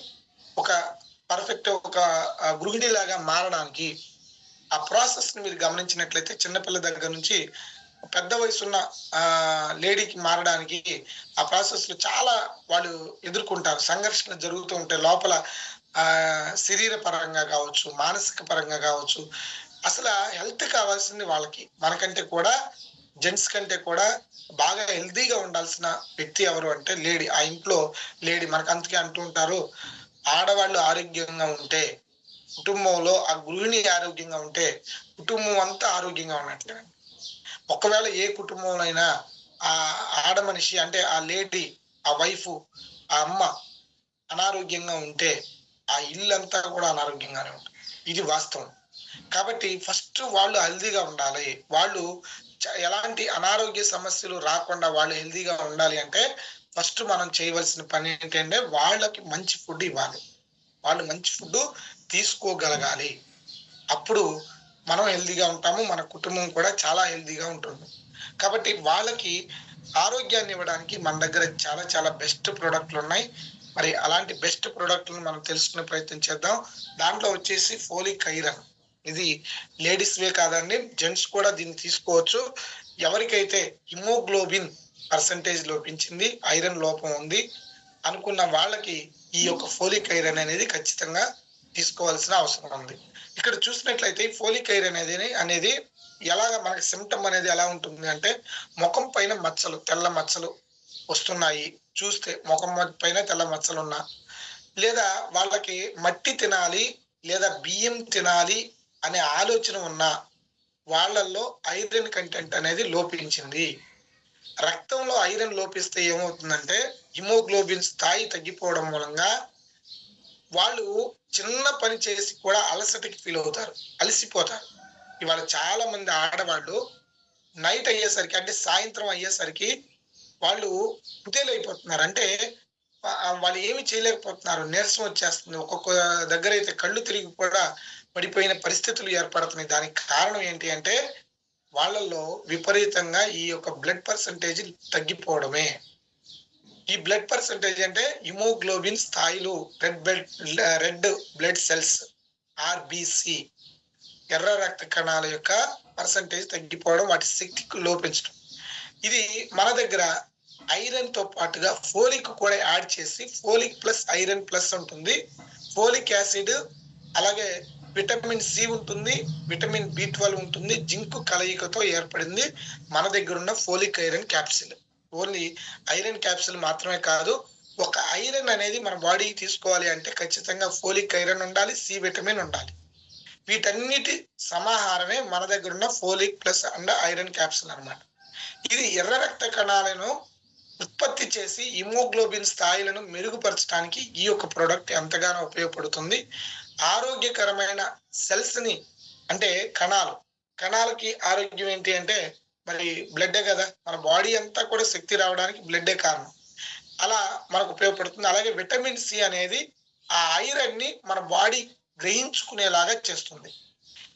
ఒక పర్ఫెక్ట్ ఒక గృహిణి లాగా మారడానికి ఆ ప్రాసెస్ ని మీరు గమనించినట్లయితే చిన్నపిల్ల దగ్గర నుంచి పెద్ద వయసున్న లేడీకి మారడానికి ఆ ప్రాసెస్ లో చాలా వాళ్ళు ఎదుర్కొంటారు. సంఘర్షణ జరుగుతూ ఉంటాయి లోపల. శరీర పరంగా కావచ్చు, మానసిక పరంగా కావచ్చు. అసలు హెల్త్ కావాల్సింది వాళ్ళకి. మనకంటే కూడా జెంట్స్ కంటే కూడా బాగా హెల్తీగా ఉండాల్సిన వ్యక్తి ఎవరు అంటే లేడీ. ఆ ఇంట్లో లేడీ. మనకు అందుకే అంటూ ఉంటారు, ఆడవాళ్ళు ఆరోగ్యంగా ఉంటే కుటుంబంలో ఆ గృహిణి ఆరోగ్యంగా ఉంటే కుటుంబం అంతా ఆరోగ్యంగా ఉన్నట్లే. ఒకవేళ ఏ కుటుంబంలో అయినా ఆ ఆడ మనిషి అంటే ఆ లేడీ, ఆ వైఫ్, ఆ అమ్మ అనారోగ్యంగా ఉంటే ఆ ఇల్లంతా కూడా అనారోగ్యంగానే ఉంటుంది. ఇది వాస్తవం. కాబట్టి ఫస్ట్ వాళ్ళు హెల్తీగా ఉండాలి. వాళ్ళు ఎలాంటి అనారోగ్య సమస్యలు రాకుండా వాళ్ళు హెల్తీగా ఉండాలి అంటే ఫస్ట్ మనం చేయవలసిన పని ఏంటంటే వాళ్ళకి మంచి ఫుడ్ ఇవ్వాలి. వాళ్ళు మంచి ఫుడ్ తీసుకోగలగాలి. అప్పుడు మనం హెల్తీగా ఉంటాము. మన కుటుంబం కూడా చాలా హెల్తీగా ఉంటుంది. కాబట్టి వాళ్ళకి ఆరోగ్యాన్ని ఇవ్వడానికి మన దగ్గర చాలా చాలా బెస్ట్ ప్రొడక్ట్లు ఉన్నాయి. మరి అలాంటి బెస్ట్ ప్రొడక్ట్లను మనం తెలుసుకునే ప్రయత్నం చేద్దాం. దాంట్లో వచ్చేసి ఫోలిక్ ఐరన్. ఇది లేడీస్ వే కాదండి, జెంట్స్ కూడా దీన్ని తీసుకోవచ్చు. ఎవరికైతే హిమోగ్లోబిన్ పర్సంటేజ్ లోపించింది, ఐరన్ లోపం ఉంది అనుకున్న వాళ్ళకి ఈ యొక్క ఫోలిక్ ఐరన్ అనేది ఖచ్చితంగా తీసుకోవాల్సిన అవసరం ఉంది. ఇక్కడ చూసినట్లయితే ఫోలిక్ ఐరన్ అనేది ఎలాగ మనకి సిమ్టమ్ అనేది ఎలా ఉంటుంది అంటే ముఖం పైన మచ్చలు, తెల్ల మచ్చలు వస్తున్నాయి. చూస్తే ముఖం పైన తెల్ల మచ్చలు ఉన్నా, లేదా వాళ్ళకి మట్టి తినాలి లేదా బియ్యం తినాలి అనే ఆలోచన ఉన్న వాళ్ళల్లో ఐరన్ కంటెంట్ అనేది లోపించింది. రక్తంలో ఐరన్ లోపిస్తే ఏమవుతుందంటే హిమోగ్లోబిన్ స్థాయి తగ్గిపోవడం మూలంగా వాళ్ళు చిన్న పని చేసి కూడా అలసటకి ఫీల్ అవుతారు, అలసిపోతారు. ఇవాళ చాలా మంది ఆడవాళ్ళు నైట్ అయ్యేసరికి అంటే సాయంత్రం అయ్యేసరికి వాళ్ళు కుదేలైపోతున్నారు. అంటే వాళ్ళు ఏమి చేయలేకపోతున్నారు, నీరసం వచ్చేస్తుంది. ఒక్కొక్క దగ్గర అయితే కళ్ళు తిరిగి కూడా పడిపోయిన పరిస్థితులు ఏర్పడుతున్నాయి. దానికి కారణం ఏంటి అంటే వాళ్ళల్లో విపరీతంగా ఈ యొక్క బ్లడ్ పర్సంటేజ్ తగ్గిపోవడమే. ఈ బ్లడ్ పర్సంటేజ్ అంటే హిమోగ్లోబిన్ స్థాయిలు, రెడ్ బ్లడ్ సెల్స్ ఆర్బిసి, ఎర్ర రక్త కణాల యొక్క పర్సంటేజ్ తగ్గిపోవడం, వాటి శక్తికి లోపించడం. ఇది మన దగ్గర ఐరన్ తో పాటుగా ఫోలిక్ కూడా యాడ్ చేసి ఫోలిక్ ప్లస్ ఐరన్ ప్లస్ ఉంటుంది. ఫోలిక్ యాసిడ్ అలాగే విటమిన్ సి ఉంటుంది, విటమిన్ బి12 ఉంటుంది, జింక్ కలయికతో ఏర్పడింది మన దగ్గర ఉన్న folic iron capsule. Only iron capsule మాత్రమే కాదు, ఒక ఐరన్ అనేది మన బాడీకి తీసుకోవాలి అంటే ఖచ్చితంగా ఫోలిక్ ఐరన్ ఉండాలి, సి విటమిన్ ఉండాలి. వీటన్నిటి సమాహారమే మన దగ్గర ఉన్న folic plus and iron capsule అన్నమాట. ఇది ఎర్ర రక్త కణాలను ఉత్పత్తి చేసి హిమోగ్లోబిన్ స్థాయిలను మెరుగుపరచడానికి ఈ యొక్క ప్రోడక్ట్ ఎంతగానో ఉపయోగపడుతుంది. ఆరోగ్యకరమైన సెల్స్ ని అంటే కణాలకి ఆరోగ్యం ఏంటి అంటే మరి బ్లడ్డే కదా. మన బాడీ అంతా కూడా శక్తి రావడానికి బ్లడ్డే కారణం. అలా మనకు ఉపయోగపడుతుంది. అలాగే విటమిన్ సి అనేది ఆ ఐరన్ ని మన బాడీ గ్రహించుకునేలాగా చేస్తుంది.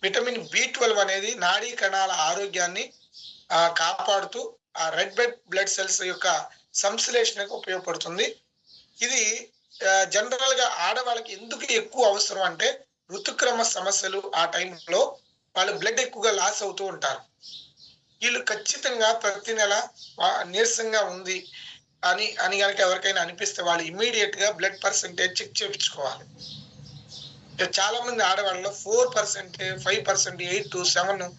విటమిన్ బి12 అనేది నాడీ కణాల ఆరోగ్యాన్ని కాపాడుతూ ఆ రెడ్ బ్లడ్ సెల్స్ యొక్క సంశ్లేషణకు ఉపయోగపడుతుంది. ఇది జనరల్ గా ఆడవాళ్ళకి ఎందుకు ఎక్కువ అవసరం అంటే ఋతుక్రమ సమస్యలు ఆ టైంలో వాళ్ళు బ్లడ్ ఎక్కువగా లాస్ అవుతూ ఉంటారు. వీళ్ళు ఖచ్చితంగా ప్రతి నెల నీరసంగా ఉంది అని కనుక ఎవరికైనా అనిపిస్తే వాళ్ళు ఇమ్మీడియట్ గా బ్లడ్ పర్సంటేజ్ చెక్ చేయించుకోవాలి. చాలా మంది ఆడవాళ్ళలో 4%, 5%, 8, 7,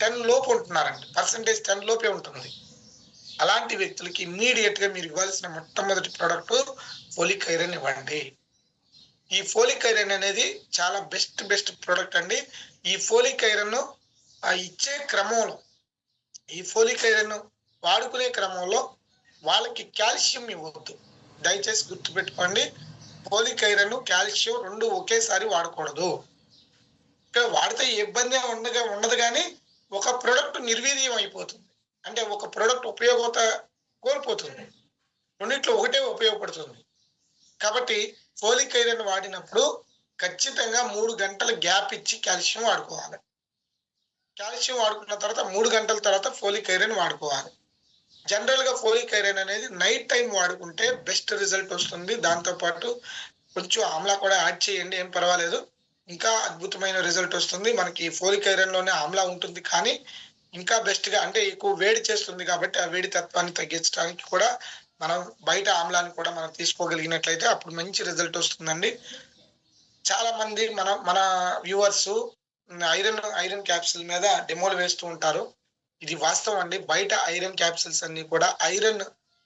10 లోపు ఉంటున్నారండి. పర్సంటేజ్ 10 లోపే ఉంటుంది. అలాంటి వ్యక్తులకి ఇమ్మీడియట్ గా మీరు ఇవ్వాల్సిన మొట్టమొదటి ప్రోడక్ట్ ఫోలిక్ ఐరన్ ఇవ్వండి. ఈ ఫోలిక్ ఐరన్ అనేది చాలా బెస్ట్ ప్రోడక్ట్ అండి. ఈ ఫోలిక్ ఐరన్ ఇచ్చే క్రమంలో, ఈ ఫోలిక్ ఐరన్ వాడుకునే క్రమంలో వాళ్ళకి కాల్షియం ఇవ్వద్దు. దయచేసి గుర్తుపెట్టుకోండి, ఫోలిక్ ఐరన్ కాల్షియం రెండు ఒకేసారి వాడకూడదు. ఇక్కడ వాడితే ఇబ్బంది ఉండదు, కానీ ఒక ప్రోడక్ట్ నిర్వీర్యం అయిపోతుంది. అంటే ఒక ప్రోడక్ట్ ఉపయోగత కోల్పోతుంది, రెండిట్లో ఒకటే ఉపయోగపడుతుంది. కాబట్టి ఫోలిక్ ఐరన్ వాడినప్పుడు ఖచ్చితంగా 3 గంటల గ్యాప్ ఇచ్చి కాల్షియం వాడుకోవాలి. కాల్షియం వాడుకున్న తర్వాత 3 గంటల తర్వాత ఫోలిక్ ఐరన్ వాడుకోవాలి. జనరల్ గా ఫోలిక్ ఐరన్ అనేది నైట్ టైం వాడుకుంటే బెస్ట్ రిజల్ట్ వస్తుంది. దాంతో పాటు కొంచెం ఆమ్లా కూడా యాడ్ చేయండి, ఏం పర్వాలేదు. ఇంకా అద్భుతమైన రిజల్ట్ వస్తుంది. మనకి ఫోలిక్ ఐరన్ లోనే ఆమ్లా ఉంటుంది, కానీ ఇంకా బెస్ట్ గా అంటే ఎక్కువ వేడి చేస్తుంది కాబట్టి ఆ వేడి తత్వాన్ని తగ్గించడానికి కూడా మనం బయట ఆమ్లాన్ని కూడా మనం తీసుకోగలిగినట్లయితే అప్పుడు మంచి రిజల్ట్ వస్తుందండి. చాలా మంది మన వ్యూవర్స్ ఐరన్ క్యాప్సిల్ మీద డెమోలు వేస్తూ ఉంటారు. ఇది వాస్తవం అండి. బయట ఐరన్ క్యాప్సిల్స్ అన్ని కూడా ఐరన్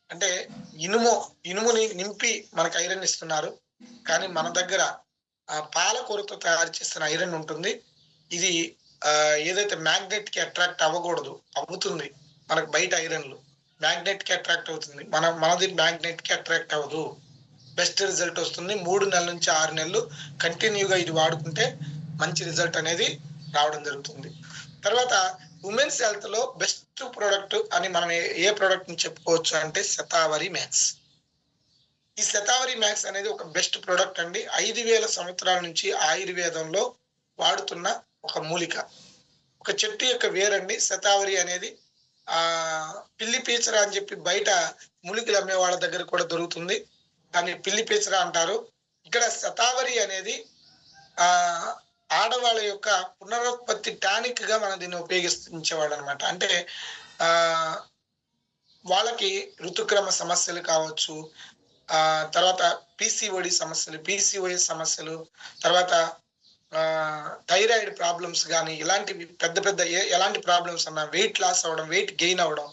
అంటే ఇనుముని నింపి మనకు ఐరన్ ఇస్తున్నారు. కానీ మన దగ్గర పాలకూరతో తయారు చేసిన ఐరన్ ఉంటుంది. ఇది ఏదైతే మ్యాగ్నెట్ కి అట్రాక్ట్ అవ్వకూడదు, అవుతుంది. మనకు బయట ఐరన్లు మ్యాగ్నెట్ కి అట్రాక్ట్ అవుతుంది, మనది మ్యాగ్నెట్ కి అట్రాక్ట్ అవ్వదు. బెస్ట్ రిజల్ట్ వస్తుంది. 3 నెలల నుంచి 6 నెలలు కంటిన్యూగా ఇది వాడుకుంటే మంచి రిజల్ట్ అనేది రావడం జరుగుతుంది. తర్వాత ఉమెన్స్ హెల్త్ లో బెస్ట్ ప్రోడక్ట్ అని మనం ఏ ప్రోడక్ట్ ని చెప్పుకోవచ్చు అంటే శతావరి మ్యాక్స్. ఈ శతావరి మ్యాక్స్ అనేది ఒక బెస్ట్ ప్రోడక్ట్ అండి. 5000 సంవత్సరాల నుంచి ఆయుర్వేదంలో వాడుతున్న ఒక మూలిక, ఒక చెట్టు యొక్క వేరండి శతావరి అనేది. పిల్లి పీచర అని చెప్పి బయట మూలికలు అమ్మే వాళ్ళ దగ్గర కూడా దొరుకుతుంది, దాన్ని పిల్లి పీచర అంటారు. ఇక్కడ శతావరి అనేది ఆడవాళ్ళ యొక్క పునరుత్పత్తి టానిక్ గా మనం దీన్ని ఉపయోగించేవాడు అనమాట. అంటే వాళ్ళకి ఋతుక్రమ సమస్యలు కావచ్చు, తర్వాత పీసీఓఎస్ సమస్యలు, తర్వాత థైరాయిడ్ ప్రాబ్లమ్స్ కానీ ఇలాంటివి పెద్ద ఎలాంటి ప్రాబ్లమ్స్ అన్నా, వెయిట్ లాస్ అవ్వడం, వెయిట్ గెయిన్ అవ్వడం,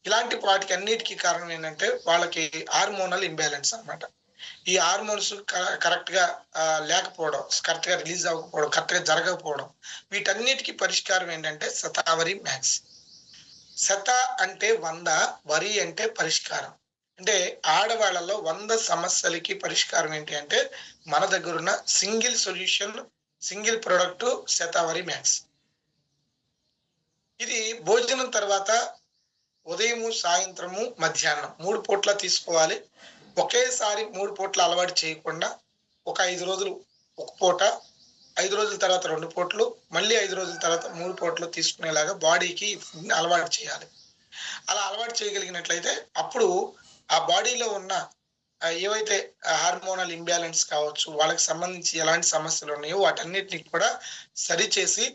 ఇలాంటి వాటికి అన్నిటికీ కారణం ఏంటంటే వాళ్ళకి హార్మోనల్ ఇంబ్యాలెన్స్ అన్నమాట. ఈ హార్మోన్స్ కరెక్ట్ గా లేకపోవడం, కరెక్ట్ గా రిలీజ్ అవ్వకపోవడం, కరెక్ట్ గా జరగకపోవడం, వీటన్నిటికీ పరిష్కారం ఏంటంటే శతావరి మ్యాక్స్. శత అంటే 100, వరి అంటే పరిష్కారం. అంటే ఆడవాళ్ళలో 100 సమస్యలకి పరిష్కారం ఏంటి అంటే మన దగ్గర ఉన్న single solution, single product shatavari max. ఇది భోజనం తర్వాత ఉదయము, సాయంత్రము, మధ్యాహ్నం 3 పూట్ల తీసుకోవాలి. ఒకేసారి 3 పూట్ల అలవాటు చేయకుండా ఒక 5 రోజులు ఒక పూట, 5 రోజుల తర్వాత 2 పూటలు, మళ్ళీ 5 రోజుల తర్వాత 3 పూటలు తీసుకునేలాగా బాడీకి అలవాటు చేయాలి. అలా అలవాటు చేయగలిగినట్లయితే అప్పుడు ఆ బాడీలో ఉన్న ఏవైతే హార్మోనల్ ఇంబ్యాలెన్స్ కావచ్చు, వాళ్ళకి సంబంధించి ఎలాంటి సమస్యలు ఉన్నాయో వాటన్నిటిని కూడా సరిచేసి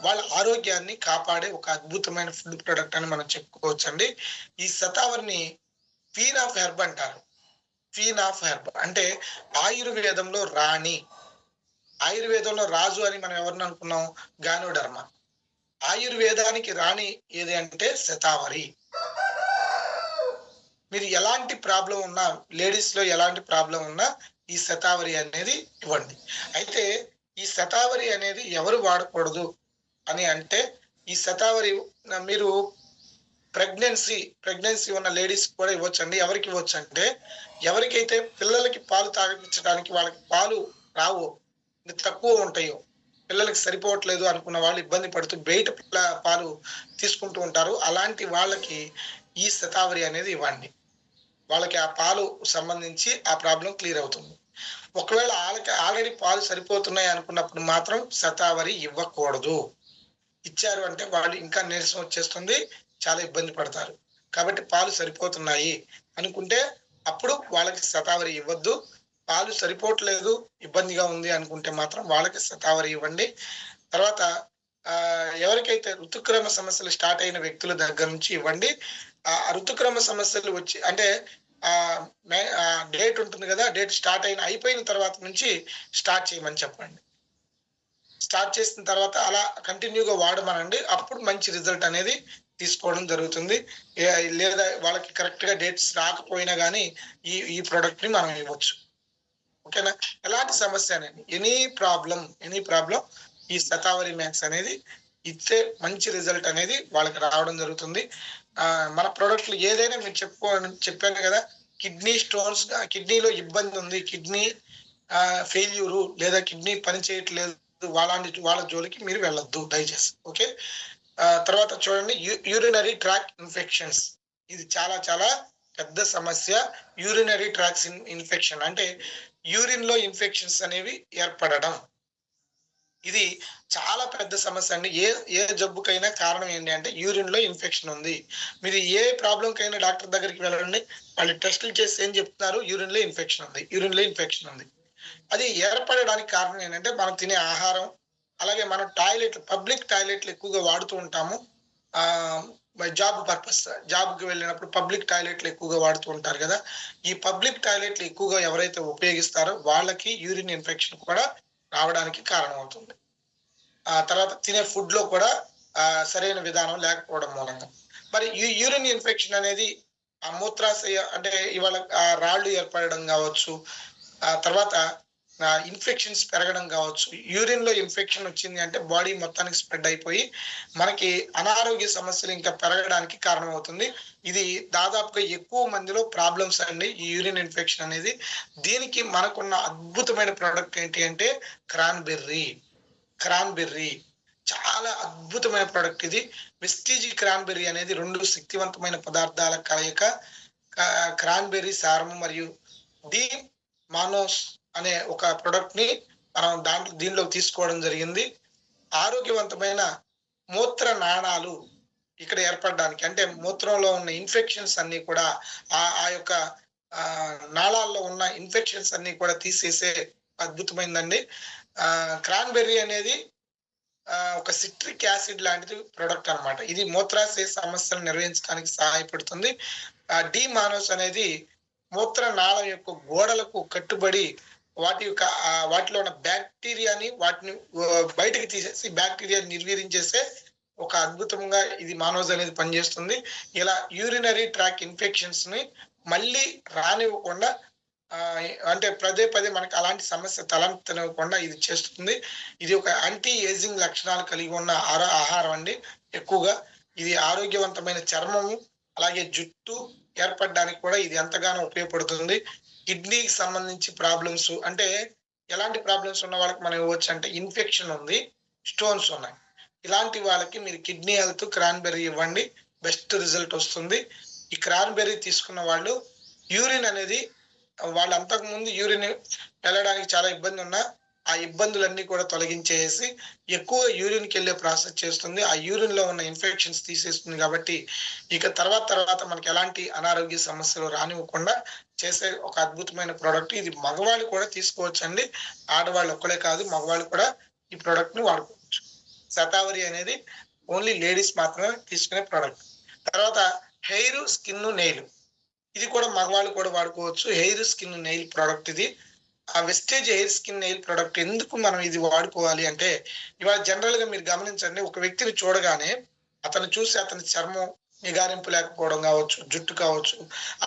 వాళ్ళ ఆరోగ్యాన్ని కాపాడే ఒక అద్భుతమైన ఫుడ్ ప్రొడక్ట్ అని మనం చెప్పుకోవచ్చండి. ఈ శతావరిని క్వీన్ ఆఫ్ హెర్బ్ అంటారు. క్వీన్ ఆఫ్ హెర్బ్ అంటే ఆయుర్వేదంలో రాణి. ఆయుర్వేదంలో రాజు అని మనం ఎవరిని అనుకున్నాం? గానోడర్మ. ఆయుర్వేదానికి రాణి ఏది అంటే శతావరి. మీరు ఎలాంటి ప్రాబ్లం ఉన్నా, లేడీస్ లో ఎలాంటి ప్రాబ్లం ఉన్నా ఈ శతావరి అనేది ఇవ్వండి. అయితే ఈ శతావరి అనేది ఎవరు వాడకూడదు అని అంటే, ఈ శతావరి మీరు ప్రెగ్నెన్సీ ఉన్న లేడీస్ కూడా ఇవ్వచ్చండి. ఎవరికి ఇవ్వచ్చు అంటే, ఎవరికైతే పిల్లలకి పాలు తాగించడానికి వాళ్ళకి పాలు రావు, తక్కువ ఉంటాయో, పిల్లలకి సరిపోవట్లేదు అనుకున్న వాళ్ళు ఇబ్బంది పడుతూ బయట పాలు తీసుకుంటూ ఉంటారు. అలాంటి వాళ్ళకి ఈ శతావరి అనేది ఇవ్వండి. వాళ్ళకి ఆ పాలు సంబంధించి ఆ ప్రాబ్లం క్లియర్ అవుతుంది. ఒకవేళ వాళ్ళకి ఆల్రెడీ పాలు సరిపోతున్నాయి అనుకున్నప్పుడు మాత్రం శతావరి ఇవ్వకూడదు. ఇచ్చారు అంటే వాళ్ళు ఇంకా నీరసం వచ్చేస్తుంది, చాలా ఇబ్బంది పడతారు. కాబట్టి పాలు సరిపోతున్నాయి అనుకుంటే అప్పుడు వాళ్ళకి శతావరి ఇవ్వద్దు. పాలు సరిపోవట్లేదు, ఇబ్బందిగా ఉంది అనుకుంటే మాత్రం వాళ్ళకి శతావరి ఇవ్వండి. తర్వాత ఎవరికైతే ఋతుక్రమ సమస్యలు స్టార్ట్ అయిన వ్యక్తుల దగ్గర నుంచి ఇవ్వండి. ఆ ఋతుక్రమ సమస్యలు వచ్చి అంటే డేట్ ఉంటుంది కదా, డేట్ అయిపోయిన తర్వాత నుంచి స్టార్ట్ చేయమని చెప్పండి. స్టార్ట్ చేసిన తర్వాత అలా కంటిన్యూగా వాడమనండి. అప్పుడు మంచి రిజల్ట్ అనేది తీసుకోవడం జరుగుతుంది. లేదా వాళ్ళకి కరెక్ట్ గా డేట్స్ రాకపోయినా కానీ ఈ ప్రోడక్ట్ ని మనం ఇవ్వచ్చు. ఓకేనా? ఎలాంటి సమస్య అనేది ఎనీ ప్రాబ్లం ఈ శతావరి మ్యాక్స్ అనేది ఇచ్చే మంచి రిజల్ట్ అనేది వాళ్ళకి రావడం జరుగుతుంది. మన ప్రోడక్ట్లు ఏదైనా మీరు చెప్పాను కదా, కిడ్నీ స్టోన్స్, కిడ్నీలో ఇబ్బంది ఉంది, కిడ్నీ ఫెయిల్యూరు లేదా కిడ్నీ పని చేయట్లేదు, వాళ్ళ జోలికి మీరు వెళ్ళొద్దు దయచేసి. ఓకే. తర్వాత చూడండి, యూరినరీ ట్రాక్ ఇన్ఫెక్షన్స్. ఇది చాలా చాలా పెద్ద సమస్య. యూరినరీ ట్రాక్స్ ఇన్ఫెక్షన్ అంటే యూరిన్ లో ఇన్ఫెక్షన్స్ అనేవి ఏర్పడడం. ఇది చాలా పెద్ద సమస్య అండి. ఏ జబ్బుకైనా కారణం ఏంటి అంటే యూరిన్ లో ఇన్ఫెక్షన్ ఉంది. మీరు ఏ ప్రాబ్లం కైనా డాక్టర్ దగ్గరికి వెళ్ళండి, వాళ్ళు టెస్టులు చేసి ఏం చెప్తున్నారు? యూరిన్ లో ఇన్ఫెక్షన్ ఉంది. అది ఏర్పడడానికి కారణం ఏంటంటే మనం తినే ఆహారం, అలాగే మనం పబ్లిక్ టాయిలెట్లు ఎక్కువగా వాడుతూ ఉంటాము. జాబ్ పర్పస్, జాబ్కి వెళ్ళినప్పుడు పబ్లిక్ టాయిలెట్లు ఎక్కువగా వాడుతూ ఉంటారు కదా. ఈ పబ్లిక్ టాయిలెట్లు ఎక్కువగా ఎవరైతే ఉపయోగిస్తారో వాళ్ళకి యూరిన్ ఇన్ఫెక్షన్ కూడా రావడానికి కారణం అవుతుంది. తర్వాత తినే ఫుడ్ లో కూడా సరైన విధానం లేకపోవడం మూలంగా. మరి ఈ యూరిన్ ఇన్ఫెక్షన్ అనేది ఆ మూత్రాశయ అంటే ఇవాళ రాళ్ళు ఏర్పడడం కావచ్చు, ఆ తర్వాత ఇన్ఫెక్షన్స్ పెరగడం కావచ్చు. యూరిన్ లో ఇన్ఫెక్షన్ వచ్చింది అంటే బాడీ మొత్తానికి స్ప్రెడ్ అయిపోయి మనకి అనారోగ్య సమస్యలు ఇంకా పెరగడానికి కారణమవుతుంది. ఇది దాదాపుగా ఎక్కువ మందిలో ప్రాబ్లమ్స్ అండి ఈ యూరిన్ ఇన్ఫెక్షన్ అనేది. దీనికి మనకున్న అద్భుతమైన ప్రోడక్ట్ ఏంటి అంటే క్రాన్బెర్రీ. క్రాన్బెర్రీ చాలా అద్భుతమైన ప్రోడక్ట్ ఇది. వెస్టీజీ క్రాన్బెర్రీ అనేది 2 శక్తివంతమైన పదార్థాల కలయిక. క్రాన్బెర్రీ సారం మరియు డి మానోస్ అనే ఒక ప్రొడక్ట్ ని మనం దీనిలో తీసుకోవడం జరిగింది. ఆరోగ్యవంతమైన మూత్ర నాళాలు ఇక్కడ ఏర్పడడానికి, అంటే మూత్రంలో ఉన్న ఇన్ఫెక్షన్స్ అన్ని కూడా ఆ యొక్క నాళాల్లో ఉన్న ఇన్ఫెక్షన్స్ అన్ని కూడా తీసేసే అద్భుతమైందండి. క్రాన్బెర్రీ అనేది ఒక సిట్రిక్ యాసిడ్ లాంటిది ప్రొడక్ట్ అనమాట. ఇది మూత్రాశయ సమస్యలను నిర్వహించడానికి సహాయపడుతుంది. డి మానోస్ అనేది మూత్ర నాళం యొక్క గోడలకు కట్టుబడి వాటిలో ఉన్న బ్యాక్టీరియాని వాటిని బయటకు తీసేసి బ్యాక్టీరియాని నిర్వీర్యం ఒక అద్భుతంగా ఇది మానోజ్ అనేది పనిచేస్తుంది. ఇలా యూరినరీ ట్రాక్ ఇన్ఫెక్షన్స్ ని మళ్ళీ రానివ్వకుండా, అంటే పదే మనకి అలాంటి సమస్య తలెత్తనివ్వకుండా ఇది చేస్తుంది. ఇది ఒక యాంటీ ఏజింగ్ లక్షణాలు కలిగి ఉన్న ఆహారం అండి. ఎక్కువగా ఇది ఆరోగ్యవంతమైన చర్మము అలాగే జుట్టు ఏర్పడడానికి కూడా ఇది ఎంతగానో ఉపయోగపడుతుంది. కిడ్నీకి సంబంధించి ప్రాబ్లమ్స్, అంటే ఎలాంటి ప్రాబ్లమ్స్ ఉన్న వాళ్ళకి మనం ఇవ్వచ్చు అంటే ఇన్ఫెక్షన్ ఉంది, స్టోన్స్ ఉన్నాయి, ఇలాంటి వాళ్ళకి మీరు కిడ్నీ హెల్త్ క్రాన్బెర్రీ ఇవ్వండి, బెస్ట్ రిజల్ట్ వస్తుంది. ఈ క్రాన్బెర్రీ తీసుకున్న వాళ్ళు యూరిన్ అనేది వాళ్ళు అంతకుముందు యూరిన్ వెళ్ళడానికి చాలా ఇబ్బంది ఉన్నా ఆ ఇబ్బందులన్నీ కూడా తొలగించేసి ఎక్కువ యూరిన్కి వెళ్ళే ప్రాసెస్ చేస్తుంది. ఆ యూరిన్ లో ఉన్న ఇన్ఫెక్షన్స్ తీసేస్తుంది. కాబట్టి ఇక తర్వాత మనకి ఎలాంటి అనారోగ్య సమస్యలు రానివ్వకుండా చేసే ఒక అద్భుతమైన ప్రోడక్ట్ ఇది. మగవాళ్ళు కూడా తీసుకోవచ్చండి, ఆడవాళ్ళు ఒక్కడే కాదు, మగవాళ్ళు కూడా ఈ ప్రోడక్ట్ ని వాడుకోవచ్చు. శతావరి అనేది ఓన్లీ లేడీస్ మాత్రమే తీసుకునే ప్రోడక్ట్. తర్వాత హెయిర్, స్కిన్, నెయిల్, ఇది కూడా మగవాళ్ళు కూడా వాడుకోవచ్చు. హెయిర్, స్కిన్, నెయిల్ ప్రోడక్ట్ ఇది. ఆ wastage hair skin nail product ఎందుకు మనం ఇది వాడుకోవాలి అంటే, ఇవాళ జనరల్ గా మీరు గమనించండి, ఒక వ్యక్తిని చూడగానే అతను చూసి అతని చర్మం నిగారింపు లేకపోవడం కావచ్చు, జుట్టు కావచ్చు,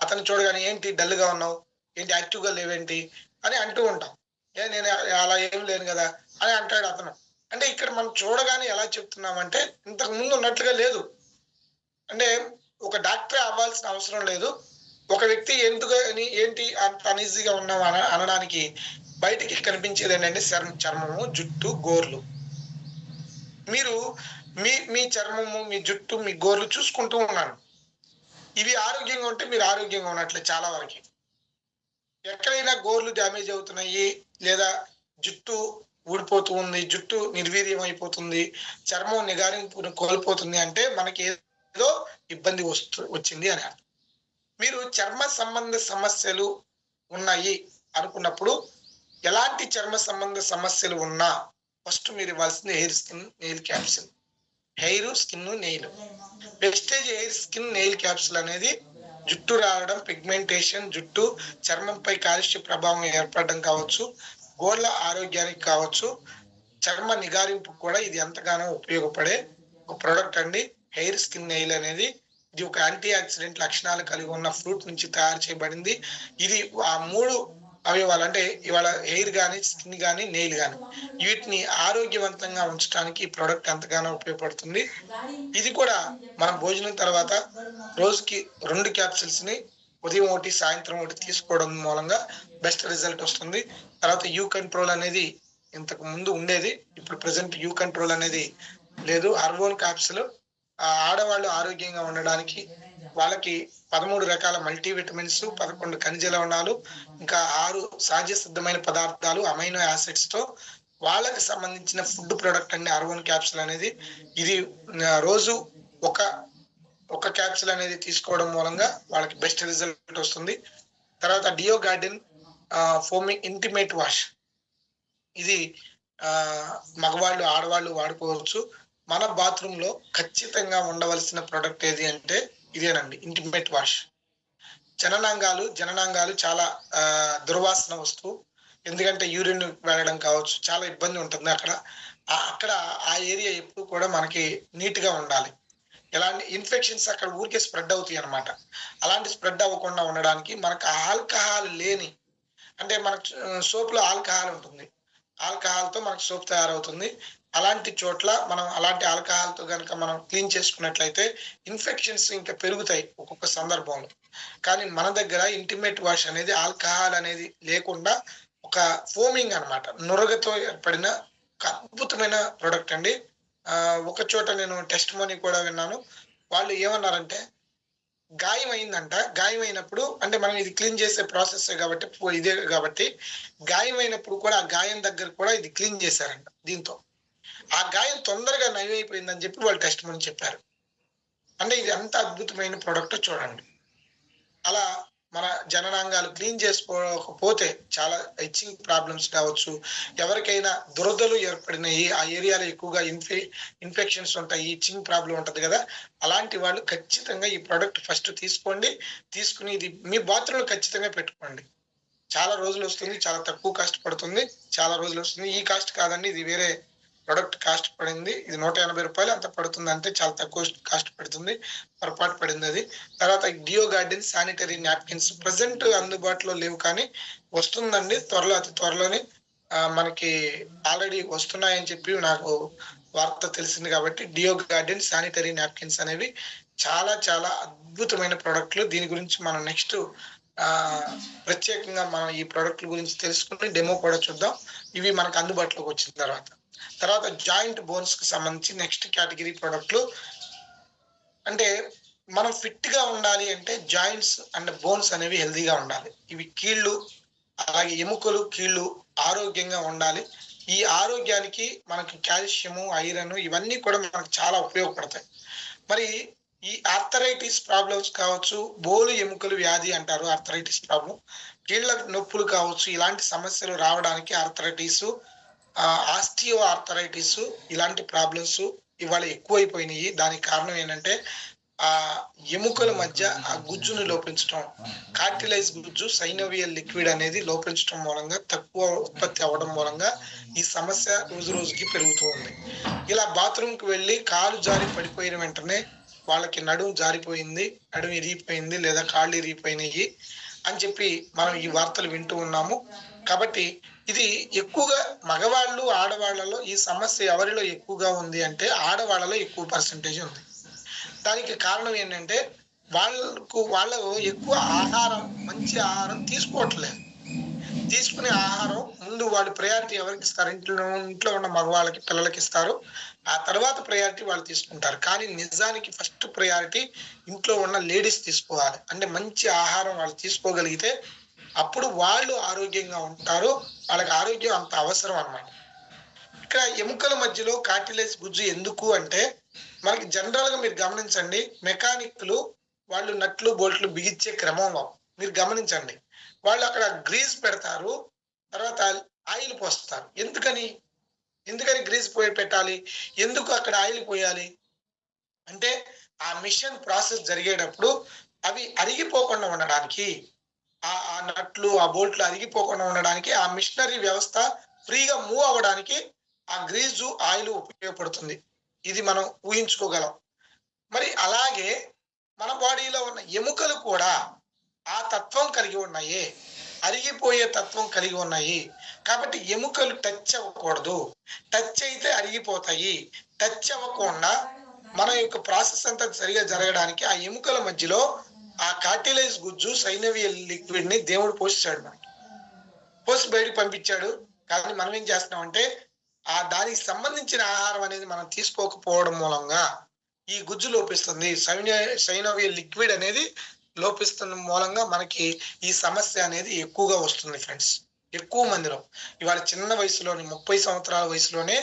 అతను చూడగానే ఏంటి డల్ గా ఉన్నావు, ఏంటి యాక్టివ్ గా లేవేంటి అని అంటూ ఉంటాం. నేను అలా ఏం లేను కదా అని అంటాడు అతను. అంటే ఇక్కడ మనం చూడగానే ఎలా చెప్తున్నామంటే ఇంతకు ముందు ఉన్నట్లుగా లేదు. అంటే ఒక డాక్టర్ అవ్వాల్సిన అవసరం లేదు. ఒక వ్యక్తి ఏంటి అంత అనీజీగా ఉన్నాం అనడానికి బయటికి కనిపించేది ఏంటంటే చర్మము, జుట్టు, గోర్లు. మీరు మీ చర్మము, మీ జుట్టు, మీ గోర్లు చూసుకుంటూ ఉన్నాను. ఇవి ఆరోగ్యంగా ఉంటే మీరు ఆరోగ్యంగా ఉన్నట్లే. చాలా వరకు ఎక్కడైనా గోర్లు డ్యామేజ్ అవుతున్నాయి, లేదా జుట్టు ఊడిపోతూ ఉంది, జుట్టు నిర్వీర్యం అయిపోతుంది, చర్మం నిగారింపును కోల్పోతుంది అంటే మనకి ఏదో ఇబ్బంది వచ్చింది అని అర్థం. మీరు చర్మ సంబంధ సమస్యలు ఉన్నాయి అనుకున్నప్పుడు, ఎలాంటి చర్మ సంబంధ సమస్యలు ఉన్నా ఫస్ట్ మీరు ఇవ్వాల్సింది hair, skin, nail capsule. Hair, skin, nail. Wastage hair, skin, nail capsule అనేది జుట్టు రావడం, పిగ్మెంటేషన్, జుట్టు చర్మంపై కాలుష్య ప్రభావం ఏర్పడడం కావచ్చు, గోళ్ళ ఆరోగ్యానికి కావచ్చు, చర్మ నిగారింపు కూడా ఇది ఎంతగానో ఉపయోగపడే ఒక ప్రోడక్ట్ అండి హెయిర్, స్కిన్, నెయిల్ అనేది. ఇది ఒక యాంటీ ఆక్సిడెంట్ లక్షణాలు కలిగి ఉన్న ఫ్రూట్ నుంచి తయారు చేయబడింది. ఇది ఆ 3 అవయవాలు, అంటే ఇవాళ హెయిర్ కానీ, స్కిన్ కానీ, నెయిల్ కానీ, వీటిని ఆరోగ్యవంతంగా ఉంచడానికి ఈ ప్రోడక్ట్ ఎంతగానో ఉపయోగపడుతుంది. ఇది కూడా మనం భోజనం తర్వాత రోజుకి 2 క్యాప్సిల్స్ ని ఉదయం 1 సాయంత్రం 1 తీసుకోవడం మూలంగా బెస్ట్ రిజల్ట్ వస్తుంది. తర్వాత యూ కంట్రోల్ అనేది ఇంతకు ముందు ఉండేది, ఇప్పుడు ప్రెసెంట్ యూ కంట్రోల్ అనేది లేదు. హార్మోన్ క్యాప్సిల్ ఆడవాళ్ళు ఆరోగ్యంగా ఉండడానికి వాళ్ళకి 13 రకాల మల్టీవిటమిన్స్, 11 ఖనిజ లవణాలు, ఇంకా 6 సహజ సిద్ధమైన పదార్థాలు, అమైనో యాసిడ్స్ తో వాళ్ళకి సంబంధించిన ఫుడ్ ప్రొడక్ట్ అండి హార్మోన్ క్యాప్సిల్ అనేది. ఇది రోజు ఒక క్యాప్సిల్ అనేది తీసుకోవడం మూలంగా వాళ్ళకి బెస్ట్ రిజల్ట్ వస్తుంది. తర్వాత డియో గార్డెన్ ఫోమింగ్ ఇంటిమేట్ వాష్. ఇది మగవాళ్ళు ఆడవాళ్ళు వాడుకోవచ్చు. మన బాత్రూమ్ లో ఖచ్చితంగా ఉండవలసిన ప్రొడక్ట్ ఏది అంటే ఇదేనండి, ఇంటిమేట్ వాష్. జననాంగాలు చాలా దుర్వాసన వస్తువు. ఎందుకంటే యూరిన్ వెళ్ళడం కావచ్చు, చాలా ఇబ్బంది ఉంటుంది అక్కడ. అక్కడ ఆ ఏరియా ఎప్పుడు కూడా మనకి నీట్ గా ఉండాలి. ఎలాంటి ఇన్ఫెక్షన్స్ అక్కడ ఊరికే స్ప్రెడ్ అవుతాయి అనమాట. అలాంటి స్ప్రెడ్ అవ్వకుండా ఉండడానికి మనకు ఆల్కహాల్ లేని, అంటే మనకు సోప్ లో ఆల్కహాల్ ఉంటుంది, ఆల్కహాల్ తో మనకు సోప్ తయారవుతుంది. అలాంటి చోట్ల మనం అలాంటి ఆల్కహాల్ తో కనుక మనం క్లీన్ చేసుకున్నట్లయితే ఇన్ఫెక్షన్స్ ఇంకా పెరుగుతాయి ఒక్కొక్క సందర్భంలో. కానీ మన దగ్గర ఇంటిమేట్ వాష్ అనేది ఆల్కహాల్ అనేది లేకుండా ఒక ఫోమింగ్ అన్నమాట, నురగతో ఏర్పడిన ఒక అద్భుతమైన ప్రొడక్ట్ అండి. ఒక చోట నేను టెస్ట్ మనీ కూడా విన్నాను. వాళ్ళు ఏమన్నారంటే, గాయం అయిందంట. గాయం అయినప్పుడు, అంటే మనం ఇది క్లీన్ చేసే ప్రాసెస్ కాబట్టి ఇదే కాబట్టి, గాయం అయినప్పుడు కూడా ఆ గాయం దగ్గర కూడా ఇది క్లీన్ చేశారంట దీంతో. ఆ గాయం తొందరగా నయమైపోయిందని చెప్పి వాళ్ళు టెస్ట్ మనీ చెప్పారు. అంటే ఇది ఎంత అద్భుతమైన ప్రొడక్ట్ చూడండి. అలా మన జననాంగాలు క్లీన్ చేసుకోకపోతే చాలా ఇచ్చింగ్ ప్రాబ్లమ్స్ కావచ్చు, ఎవరికైనా దురదలు ఏర్పడినాయి, ఆ ఏరియాలో ఎక్కువగా ఇన్ఫెక్షన్స్ ఉంటాయి, ఇచ్చింగ్ ప్రాబ్లం ఉంటది కదా, అలాంటి వాళ్ళు ఖచ్చితంగా ఈ ప్రోడక్ట్ ఫస్ట్ తీసుకోండి. తీసుకుని ఇది మీ బాత్రూంలో ఖచ్చితంగా పెట్టుకోండి. చాలా రోజులు వస్తుంది, చాలా తక్కువ కాస్ట్ పడుతుంది, చాలా రోజులు వస్తుంది. ఈ కాస్ట్ కాదండి, ఇది వేరే ప్రొడక్ట్ కాస్ట్ పడింది. ఇది 180 రూపాయలు అంత పడుతుంది, అంటే చాలా తక్కువ కాస్ట్ పడుతుంది, పొరపాటు పడింది అది. తర్వాత డియో గార్డెన్ శానిటరీ నాప్కిన్స్ ప్రజెంట్ అందుబాటులో లేవు, కానీ వస్తుందండి త్వరలో, అతి త్వరలోనే మనకి ఆల్రెడీ వస్తున్నాయని చెప్పి నాకు వార్త తెలిసింది. కాబట్టి డియో గార్డెన్ శానిటరీ నాప్కిన్స్ అనేవి చాలా చాలా అద్భుతమైన ప్రోడక్ట్లు. దీని గురించి మనం నెక్స్ట్ ప్రత్యేకంగా మనం ఈ ప్రోడక్ట్ల గురించి తెలుసుకుని డెమో కూడా చూద్దాం, ఇవి మనకు అందుబాటులోకి వచ్చిన తర్వాత జాయింట్ బోన్స్ కి సంబంధించి నెక్స్ట్ కేటగిరీ ప్రోడక్ట్లు. అంటే మనం ఫిట్ గా ఉండాలి అంటే జాయింట్స్ అండ్ బోన్స్ అనేవి హెల్దీగా ఉండాలి. ఇవి కీళ్ళు, అలాగే ఎముకలు, కీళ్ళు ఆరోగ్యంగా ఉండాలి. ఈ ఆరోగ్యానికి మనకి కాల్షియము, ఐరన్ ఇవన్నీ కూడా మనకు చాలా ఉపయోగపడతాయి. మరి ఈ ఆర్థరైటిస్ ప్రాబ్లమ్స్ కావచ్చు, బోలు ఎముకలు వ్యాధి అంటారు ఆర్థరైటిస్ ప్రాబ్లం, కీళ్ళ నొప్పులు కావచ్చు, ఇలాంటి సమస్యలు రావడానికి ఆర్థరైటిస్, ఆస్టియో ఆర్థరైటిస్ ఇలాంటి ప్రాబ్లమ్స్ ఇవాళ ఎక్కువైపోయినాయి. దానికి కారణం ఏంటంటే ఆ ఎముకల మధ్య ఆ గుజ్జును లోపించడం, కార్టిలైజ్ గుజ్జు, సైనోవియల్ లిక్విడ్ అనేది లోపించడం మూలంగా, తక్కువ ఉత్పత్తి అవ్వడం మూలంగా ఈ సమస్య రోజు రోజుకి పెరుగుతూ ఉంది. ఇలా బాత్రూమ్ కి వెళ్ళి కాలు జారి పడిపోయిన వెంటనే వాళ్ళకి నడుము జారిపోయింది, నడుము ఇరిగిపోయింది, లేదా కాళ్ళు ఇరిగిపోయినాయి అని చెప్పి మనం ఈ వార్తలు వింటూ ఉన్నాము. కాబట్టి ఇది ఎక్కువగా మగవాళ్ళు, ఆడవాళ్లలో ఈ సమస్య ఎవరిలో ఎక్కువగా ఉంది అంటే ఆడవాళ్లలో ఎక్కువ పర్సంటేజ్ ఉంది. దానికి కారణం ఏంటంటే వాళ్ళు ఎక్కువ ఆహారం, మంచి ఆహారం తీసుకోవట్లేదు. తీసుకునే ఆహారం ముందు వాడి ప్రయారిటీ ఎవరికి ఇస్తారు? ఇంట్లో ఉన్న మగవాళ్ళకి, పిల్లలకి ఇస్తారు. ఆ తర్వాత ప్రయారిటీ వాళ్ళు తీసుకుంటారు. కానీ నిజానికి ఫస్ట్ ప్రయారిటీ ఇంట్లో ఉన్న లేడీస్ తీసుకోవాలి. అంటే మంచి ఆహారం వాళ్ళు తీసుకోగలిగితే అప్పుడు వాళ్ళు ఆరోగ్యంగా ఉంటారు. వాళ్ళకి ఆరోగ్యం అంత అవసరం అన్నమాట. ఇక్కడ ఎముకల మధ్యలో కార్టిలేజ్ గుజ్జు ఎందుకు అంటే, మనకి జనరల్ గా మీరు గమనించండి, మెకానిక్లు వాళ్ళు నట్లు బోల్ట్లు బిగించే క్రమంలో మీరు గమనించండి, వాళ్ళు అక్కడ గ్రీజ్ పెడతారు, తర్వాత ఆయిల్ పోస్తారు. ఎందుకని గ్రీజ్ పెట్టాలి? ఎందుకు అక్కడ ఆయిల్ పోయాలి అంటే, ఆ మిషన్ ప్రాసెస్ జరిగేటప్పుడు అవి అరిగిపోకుండా ఉండడానికి, ఆ నట్లు, ఆ బోల్ట్లు అరిగిపోకుండా ఉండడానికి, ఆ మిషనరీ వ్యవస్థ ఫ్రీగా మూవ్ అవ్వడానికి ఆ గ్రీజు, ఆయిల్ ఉపయోగపడుతుంది. ఇది మనం ఊహించుకోగలం. మరి అలాగే మన బాడీలో ఉన్న ఎముకలు కూడా ఆ తత్వం కలిగి ఉన్నాయి, అరిగిపోయే తత్వం కలిగి ఉన్నాయి. కాబట్టి ఎముకలు టచ్ అవ్వకూడదు. టచ్ అయితే అరిగిపోతాయి. టచ్ అవ్వకుండా మన యొక్క ప్రాసెస్ అంతా సరిగా జరగడానికి ఆ ఎముకల మధ్యలో ఆ కార్టిలేజ్ గుజ్జు, సైనోవియల్ లిక్విడ్ ని దేవుడు పోషించాడు, మనకి పోసి బయటకు పంపించాడు. కానీ మనం ఏం చేస్తున్నామంటే దానికి సంబంధించిన ఆహారం అనేది మనం తీసుకోకపోవడం మూలంగా ఈ గుజ్జు లోపిస్తుంది. సైనోవియల్ లిక్విడ్ అనేది లోపిస్తున్న మూలంగా మనకి ఈ సమస్య అనేది ఎక్కువగా వస్తుంది ఫ్రెండ్స్. ఎక్కువ మందిలో ఇవాళ చిన్న వయసులోని 30 సంవత్సరాల వయసులోనే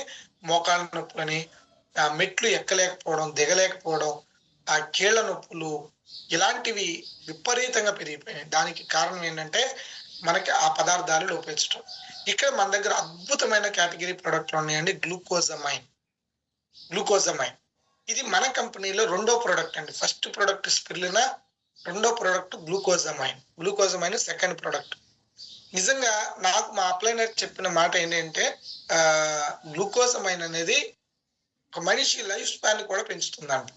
మోకాళ్ళ నొప్పులని, మెట్లు ఎక్కలేకపోవడం, దిగలేకపోవడం, ఆ కీళ్ల నొప్పులు ఇలాంటివి విపరీతంగా పెరిగిపోయినాయి. దానికి కారణం ఏంటంటే మనకి ఆ పదార్థాలు లోపించడం. ఇక్కడ మన దగ్గర అద్భుతమైన కేటగిరీ ప్రొడక్ట్లు ఉన్నాయండి. గ్లూకోజమైన్ ఇది మన కంపెనీలో రెండో ప్రొడక్ట్ అండి. ఫస్ట్ ప్రొడక్ట్ స్పిరులినా, రెండో ప్రొడక్ట్ గ్లూకోజమైన్ సెకండ్ ప్రొడక్ట్. నిజంగా నాకు మా అప్లైనర్ చెప్పిన మాట ఏంటంటే గ్లూకోజమైన్ అనేది ఒక మనిషి లైఫ్ స్పాన్ కూడా పెంచుతుందంట.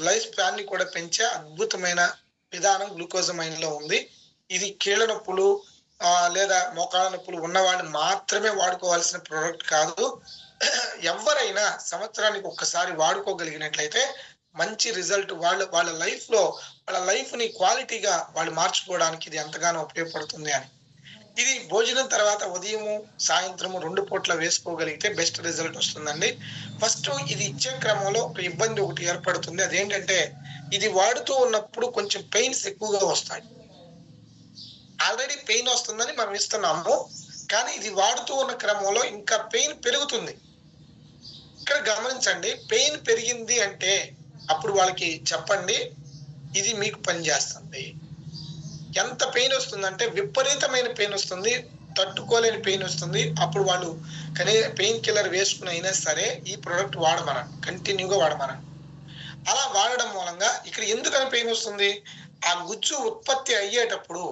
లైఫ్ స్పాన్ ని కూడా పెంచే అద్భుతమైన విధానం గ్లూకోజమైన్ లో ఉంది. ఇది కీళ్ళ నొప్పులు లేదా మోకాళ్ళ నొప్పులు ఉన్నవాళ్ళు మాత్రమే వాడుకోవాల్సిన ప్రోడక్ట్ కాదు. ఎవరైనా సంవత్సరానికి ఒక్కసారి వాడుకోగలిగినట్లయితే మంచి రిజల్ట్ వాళ్ళ లైఫ్ లో వాళ్ళ లైఫ్ ని క్వాలిటీగా వాళ్ళు మార్చుకోవడానికి ఇది ఎంతగానో ఉపయోగపడుతుంది అని. ఇది భోజనం తర్వాత ఉదయము సాయంత్రము 2 పూట్ల వేసుకోగలిగితే బెస్ట్ రిజల్ట్ వస్తుందండి. ఫస్ట్ ఇది ఇచ్చే క్రమంలో ఒక ఇబ్బంది ఒకటి ఏర్పడుతుంది. అదేంటంటే ఇది వాడుతూ ఉన్నప్పుడు కొంచెం పెయిన్స్ ఎక్కువగా వస్తాయి. ఆల్రెడీ పెయిన్ వస్తుందని మనం ఇస్తున్నాము, కానీ ఇది వాడుతూ ఉన్న క్రమంలో ఇంకా పెయిన్ పెరుగుతుంది. ఇక్కడ గమనించండి, పెయిన్ పెరిగింది అంటే అప్పుడు వాళ్ళకి చెప్పండి ఇది మీకు పనిచేస్తుంది. ఎంత పెయిన్ వస్తుందంటే విపరీతమైన పెయిన్ వస్తుంది, తట్టుకోలేని పెయిన్ వస్తుంది. అప్పుడు వాళ్ళు పెయిన్ కిల్లర్ వేసుకుని అయినా సరే ఈ ప్రోడక్ట్ వాడమనండి, కంటిన్యూగా వాడమనండి. అలా వాడడం మూలంగా ఇక్కడ ఎందుకని పెయిన్ వస్తుంది? ఆ గుజ్జు ఉత్పత్తి అయ్యేటప్పుడు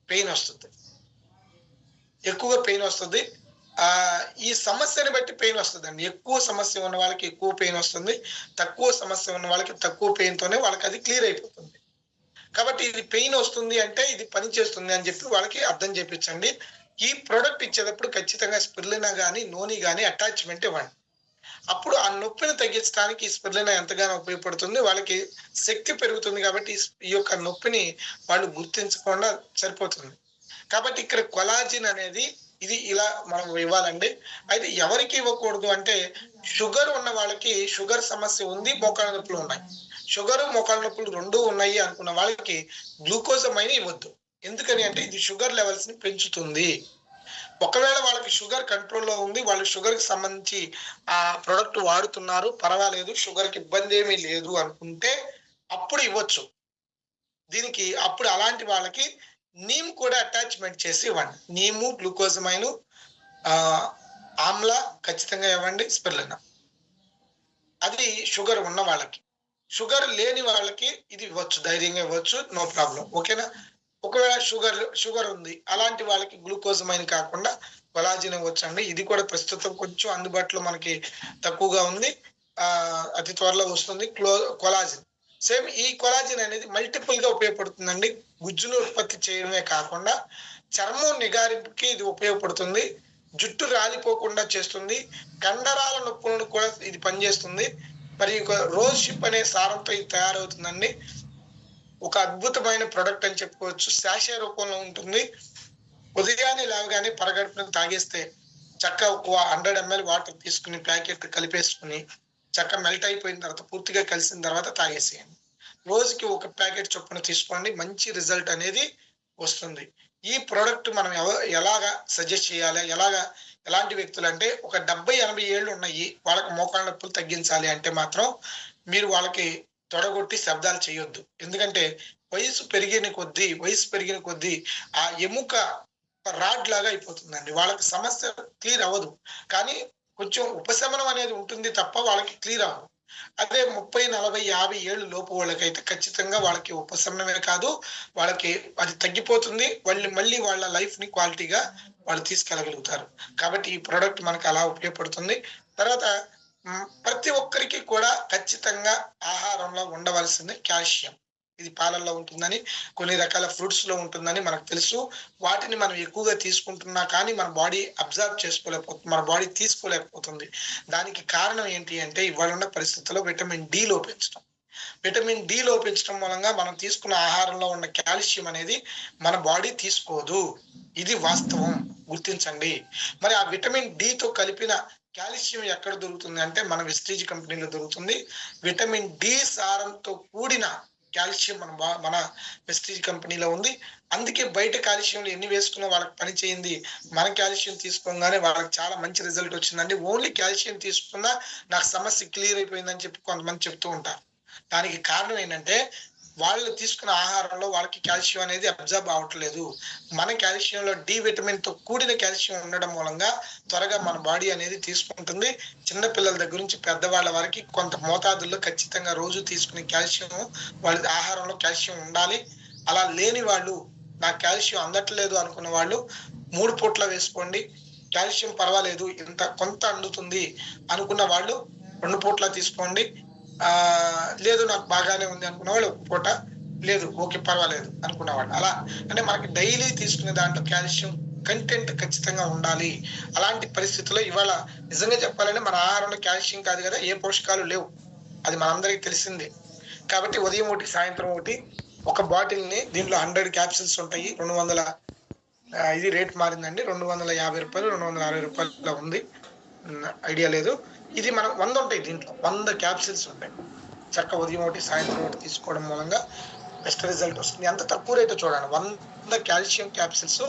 పెయిన్ వస్తుంది, ఎక్కువగా పెయిన్ వస్తుంది. ఈ సమస్యని బట్టి పెయిన్ వస్తుందండి. ఎక్కువ సమస్య ఉన్న వాళ్ళకి ఎక్కువ పెయిన్ వస్తుంది, తక్కువ సమస్య ఉన్న వాళ్ళకి తక్కువ పెయిన్ తోనే వాళ్ళకి అది క్లియర్ అయిపోతుంది. కాబట్టి ఇది పెయిన్ వస్తుంది అంటే ఇది పని చేస్తుంది అని చెప్పి వాళ్ళకి అర్థం చేయించండి. ఈ ప్రోడక్ట్ ఇచ్చేటప్పుడు ఖచ్చితంగా స్పిరులినా కానీ నూనె కానీ అటాచ్మెంట్ ఇవ్వండి. అప్పుడు ఆ నొప్పిని తగ్గించడానికి ఈ స్పిరులినా ఎంతగానో ఉపయోగపడుతుంది. వాళ్ళకి శక్తి పెరుగుతుంది కాబట్టి ఈ యొక్క నొప్పిని వాళ్ళు గుర్తించకుండా సరిపోతుంది. కాబట్టి ఇక్కడ కొలాజిన్ అనేది ఇది ఇలా మనం ఇవ్వాలండి. అయితే ఎవరికి ఇవ్వకూడదు అంటే షుగర్ ఉన్న వాళ్ళకి, షుగర్ సమస్య ఉంది, మోకాళ్ళ నొప్పులు ఉన్నాయి, షుగర్ మోకాళ్ళ నొప్పులు రెండూ ఉన్నాయి అనుకున్న వాళ్ళకి గ్లూకోజమైన్ ఇవ్వద్దు. ఎందుకని అంటే ఇది షుగర్ లెవెల్స్ ని పెంచుతుంది. ఒకవేళ వాళ్ళకి షుగర్ కంట్రోల్లో ఉంది, వాళ్ళు షుగర్ కి సంబంధించి ఆ ప్రొడక్ట్ వాడుతున్నారు, పర్వాలేదు, షుగర్ కి ఇబ్బంది ఏమీ లేదు అనుకుంటే అప్పుడు ఇవ్వచ్చు దీనికి. అప్పుడు అలాంటి వాళ్ళకి నీమ్ కూడా అటాచ్మెంట్ చేసి ఇవ్వండి. నీము, గ్లూకోజమైన్, ఆమ్లా ఖచ్చితంగా ఇవ్వండి, స్పిరులినా. అది షుగర్ ఉన్న వాళ్ళకి. షుగర్ లేని వాళ్ళకి ఇది ఇవ్వచ్చు, ధైర్యంగా ఇవ్వచ్చు, నో ప్రాబ్లం. ఓకేనా? ఒకవేళ షుగర్ ఉంది అలాంటి వాళ్ళకి గ్లూకోజమైన్ కాకుండా కొలాజిన్ ఇవ్వచ్చండి. ఇది కూడా ప్రస్తుతం కొంచెం అందుబాటులో మనకి తక్కువగా ఉంది, అతి త్వరలో వస్తుంది కొలాజిన్. సేమ్ ఈ కొలాజిన్ అనేది మల్టిపుల్ గా ఉపయోగపడుతుందండి. గుజ్జును ఉత్పత్తి చేయడమే కాకుండా చర్మం నిగారింపుకి ఇది ఉపయోగపడుతుంది, జుట్టు రాలిపోకుండా చేస్తుంది, కండరాల నొప్పులను కూడా ఇది పనిచేస్తుంది. మరి రోజ్ షిప్ అనే సారంతో ఇది తయారవుతుందండి. ఒక అద్భుతమైన ప్రొడక్ట్ అని చెప్పుకోవచ్చు. శాషే రూపంలో ఉంటుంది. ఉదయాన్నే లేవగానే పరగడుపున తాగేస్తే చక్క 100 ml వాటర్ తీసుకుని ప్యాకెట్ కలిపేసుకుని చక్క మెల్ట్ అయిపోయిన తర్వాత పూర్తిగా కలిసిన తర్వాత తాగేసేయండి. రోజుకి ఒక ప్యాకెట్ చొప్పున తీసుకోండి, మంచి రిజల్ట్ అనేది వస్తుంది. ఈ ప్రోడక్ట్ మనం ఎలాగా సజెస్ట్ చేయాలి, ఎలాంటి వ్యక్తులు అంటే ఒక 70-80 ఏళ్ళు ఉన్నాయి వాళ్ళకి మోకాళ్ళ నొప్పులు తగ్గించాలి అంటే మాత్రం మీరు వాళ్ళకి తొడగొట్టి శబ్దాలు చేయొద్దు. ఎందుకంటే వయసు పెరిగిన కొద్దీ ఆ ఎముక రాడ్ లాగా అయిపోతుందండి. వాళ్ళకి సమస్య క్లియర్ అవ్వదు, కానీ కొంచెం ఉపశమనం అనేది ఉంటుంది తప్ప వాళ్ళకి క్లియర్ అవ్వదు. అదే 30-40-50 ఏళ్ళు లోపు వాళ్ళకైతే ఖచ్చితంగా వాళ్ళకి ఉపశమనమే కాదు, వాళ్ళకి అది తగ్గిపోతుంది. మళ్ళీ వాళ్ళ లైఫ్ ని క్వాలిటీగా వాళ్ళు తీసుకెళ్ళగలుగుతారు. కాబట్టి ఈ ప్రోడక్ట్ మనకు అలా ఉపయోగపడుతుంది. తర్వాత ప్రతి ఒక్కరికి కూడా ఖచ్చితంగా ఆహారంలో ఉండవలసింది కాల్షియం. ఇది పాలల్లో ఉంటుందని, కొన్ని రకాల ఫ్రూట్స్ లో ఉంటుందని మనకు తెలుసు. వాటిని మనం ఎక్కువగా తీసుకుంటున్నా కానీ మన బాడీ అబ్జర్వ్ చేసుకోలేకపోతుంది, మన బాడీ తీసుకోలేకపోతుంది. దానికి కారణం ఏంటి అంటే ఇవాళ ఉన్న పరిస్థితుల్లో విటమిన్ డి లోపించడం. విటమిన్ డి లోపించడం మూలంగా మనం తీసుకున్న ఆహారంలో ఉన్న కాల్షియం అనేది మన బాడీ తీసుకోదు. ఇది వాస్తవం, గుర్తించండి. మరి ఆ విటమిన్ డితో కలిపిన కాల్షియం ఎక్కడ దొరుకుతుంది అంటే మన వెస్టీజ్ కంపెనీలో దొరుకుతుంది. విటమిన్ డి సారంతో కూడిన కాల్షియం మన వెస్టీజ్ కంపెనీలో ఉంది. అందుకే బయట కాల్షియంలు ఎన్ని వేసుకున్నా వాళ్ళకి పని చేయింది, మన కాల్షియం తీసుకోగానే వాళ్ళకి చాలా మంచి రిజల్ట్ వచ్చిందండి. ఓన్లీ కాల్షియం తీసుకున్నా నాకు సమస్య క్లియర్ అయిపోయిందని చెప్పి కొంతమంది చెప్తూ ఉంటారు. దానికి కారణం ఏంటంటే వాళ్ళు తీసుకున్న ఆహారంలో వాళ్ళకి కాల్షియం అనేది అబ్జర్బ్ అవ్వట్లేదు. మన కాల్షియంలో డి విటమిన్ తో కూడిన కాల్షియం ఉండడం మూలంగా త్వరగా మన బాడీ అనేది తీసుకుంటుంది. చిన్న పిల్లల దగ్గర నుంచి పెద్దవాళ్ళ వరకు కొంత మోతాదుల్లో ఖచ్చితంగా రోజు తీసుకునే కాల్షియం వాళ్ళ ఆహారంలో కాల్షియం ఉండాలి. అలా లేని వాళ్ళు నాకు కాల్షియం అందట్లేదు అనుకున్న వాళ్ళు 3 పూట్ల వేసుకోండి. కాల్షియం పర్వాలేదు ఇంత కొంత అందుతుంది అనుకున్న వాళ్ళు 2 పూట్ల తీసుకోండి. లేదు నాకు బాగానే ఉంది అనుకున్న వాళ్ళు 1 పూట, లేదు ఓకే పర్వాలేదు అనుకున్నవాళ్ళు. అలా అంటే మనకి డైలీ తీసుకునే దాంట్లో కాల్షియం కంటెంట్ ఖచ్చితంగా ఉండాలి. అలాంటి పరిస్థితుల్లో ఇవాళ నిజంగా చెప్పాలంటే మన ఆహారంలో కాల్షియం కాదు కదా, ఏ పోషకాలు లేవు. అది మనందరికీ తెలిసిందే. కాబట్టి ఉదయం ఒకటి సాయంత్రం ఒకటి ఒక బాటిల్ని, దీంట్లో 100 క్యాప్సిల్స్ ఉంటాయి. 200 ఇది రేట్ మారిందండి, 250 రూపాయలు 260 రూపాయలు ఉంది, ఐడియా లేదు. ఇది మనం 100 ఉంటాయి, దీంట్లో 100 క్యాప్సిల్స్ ఉంటాయి. చక్క ఉదయం ఒకటి సాయంత్రం ఒకటి తీసుకోవడం మూలంగా బెస్ట్ రిజల్ట్ వస్తుంది. ఎంత తక్కువ రేటు చూడండి, 100 కాల్షియం క్యాప్సిల్స్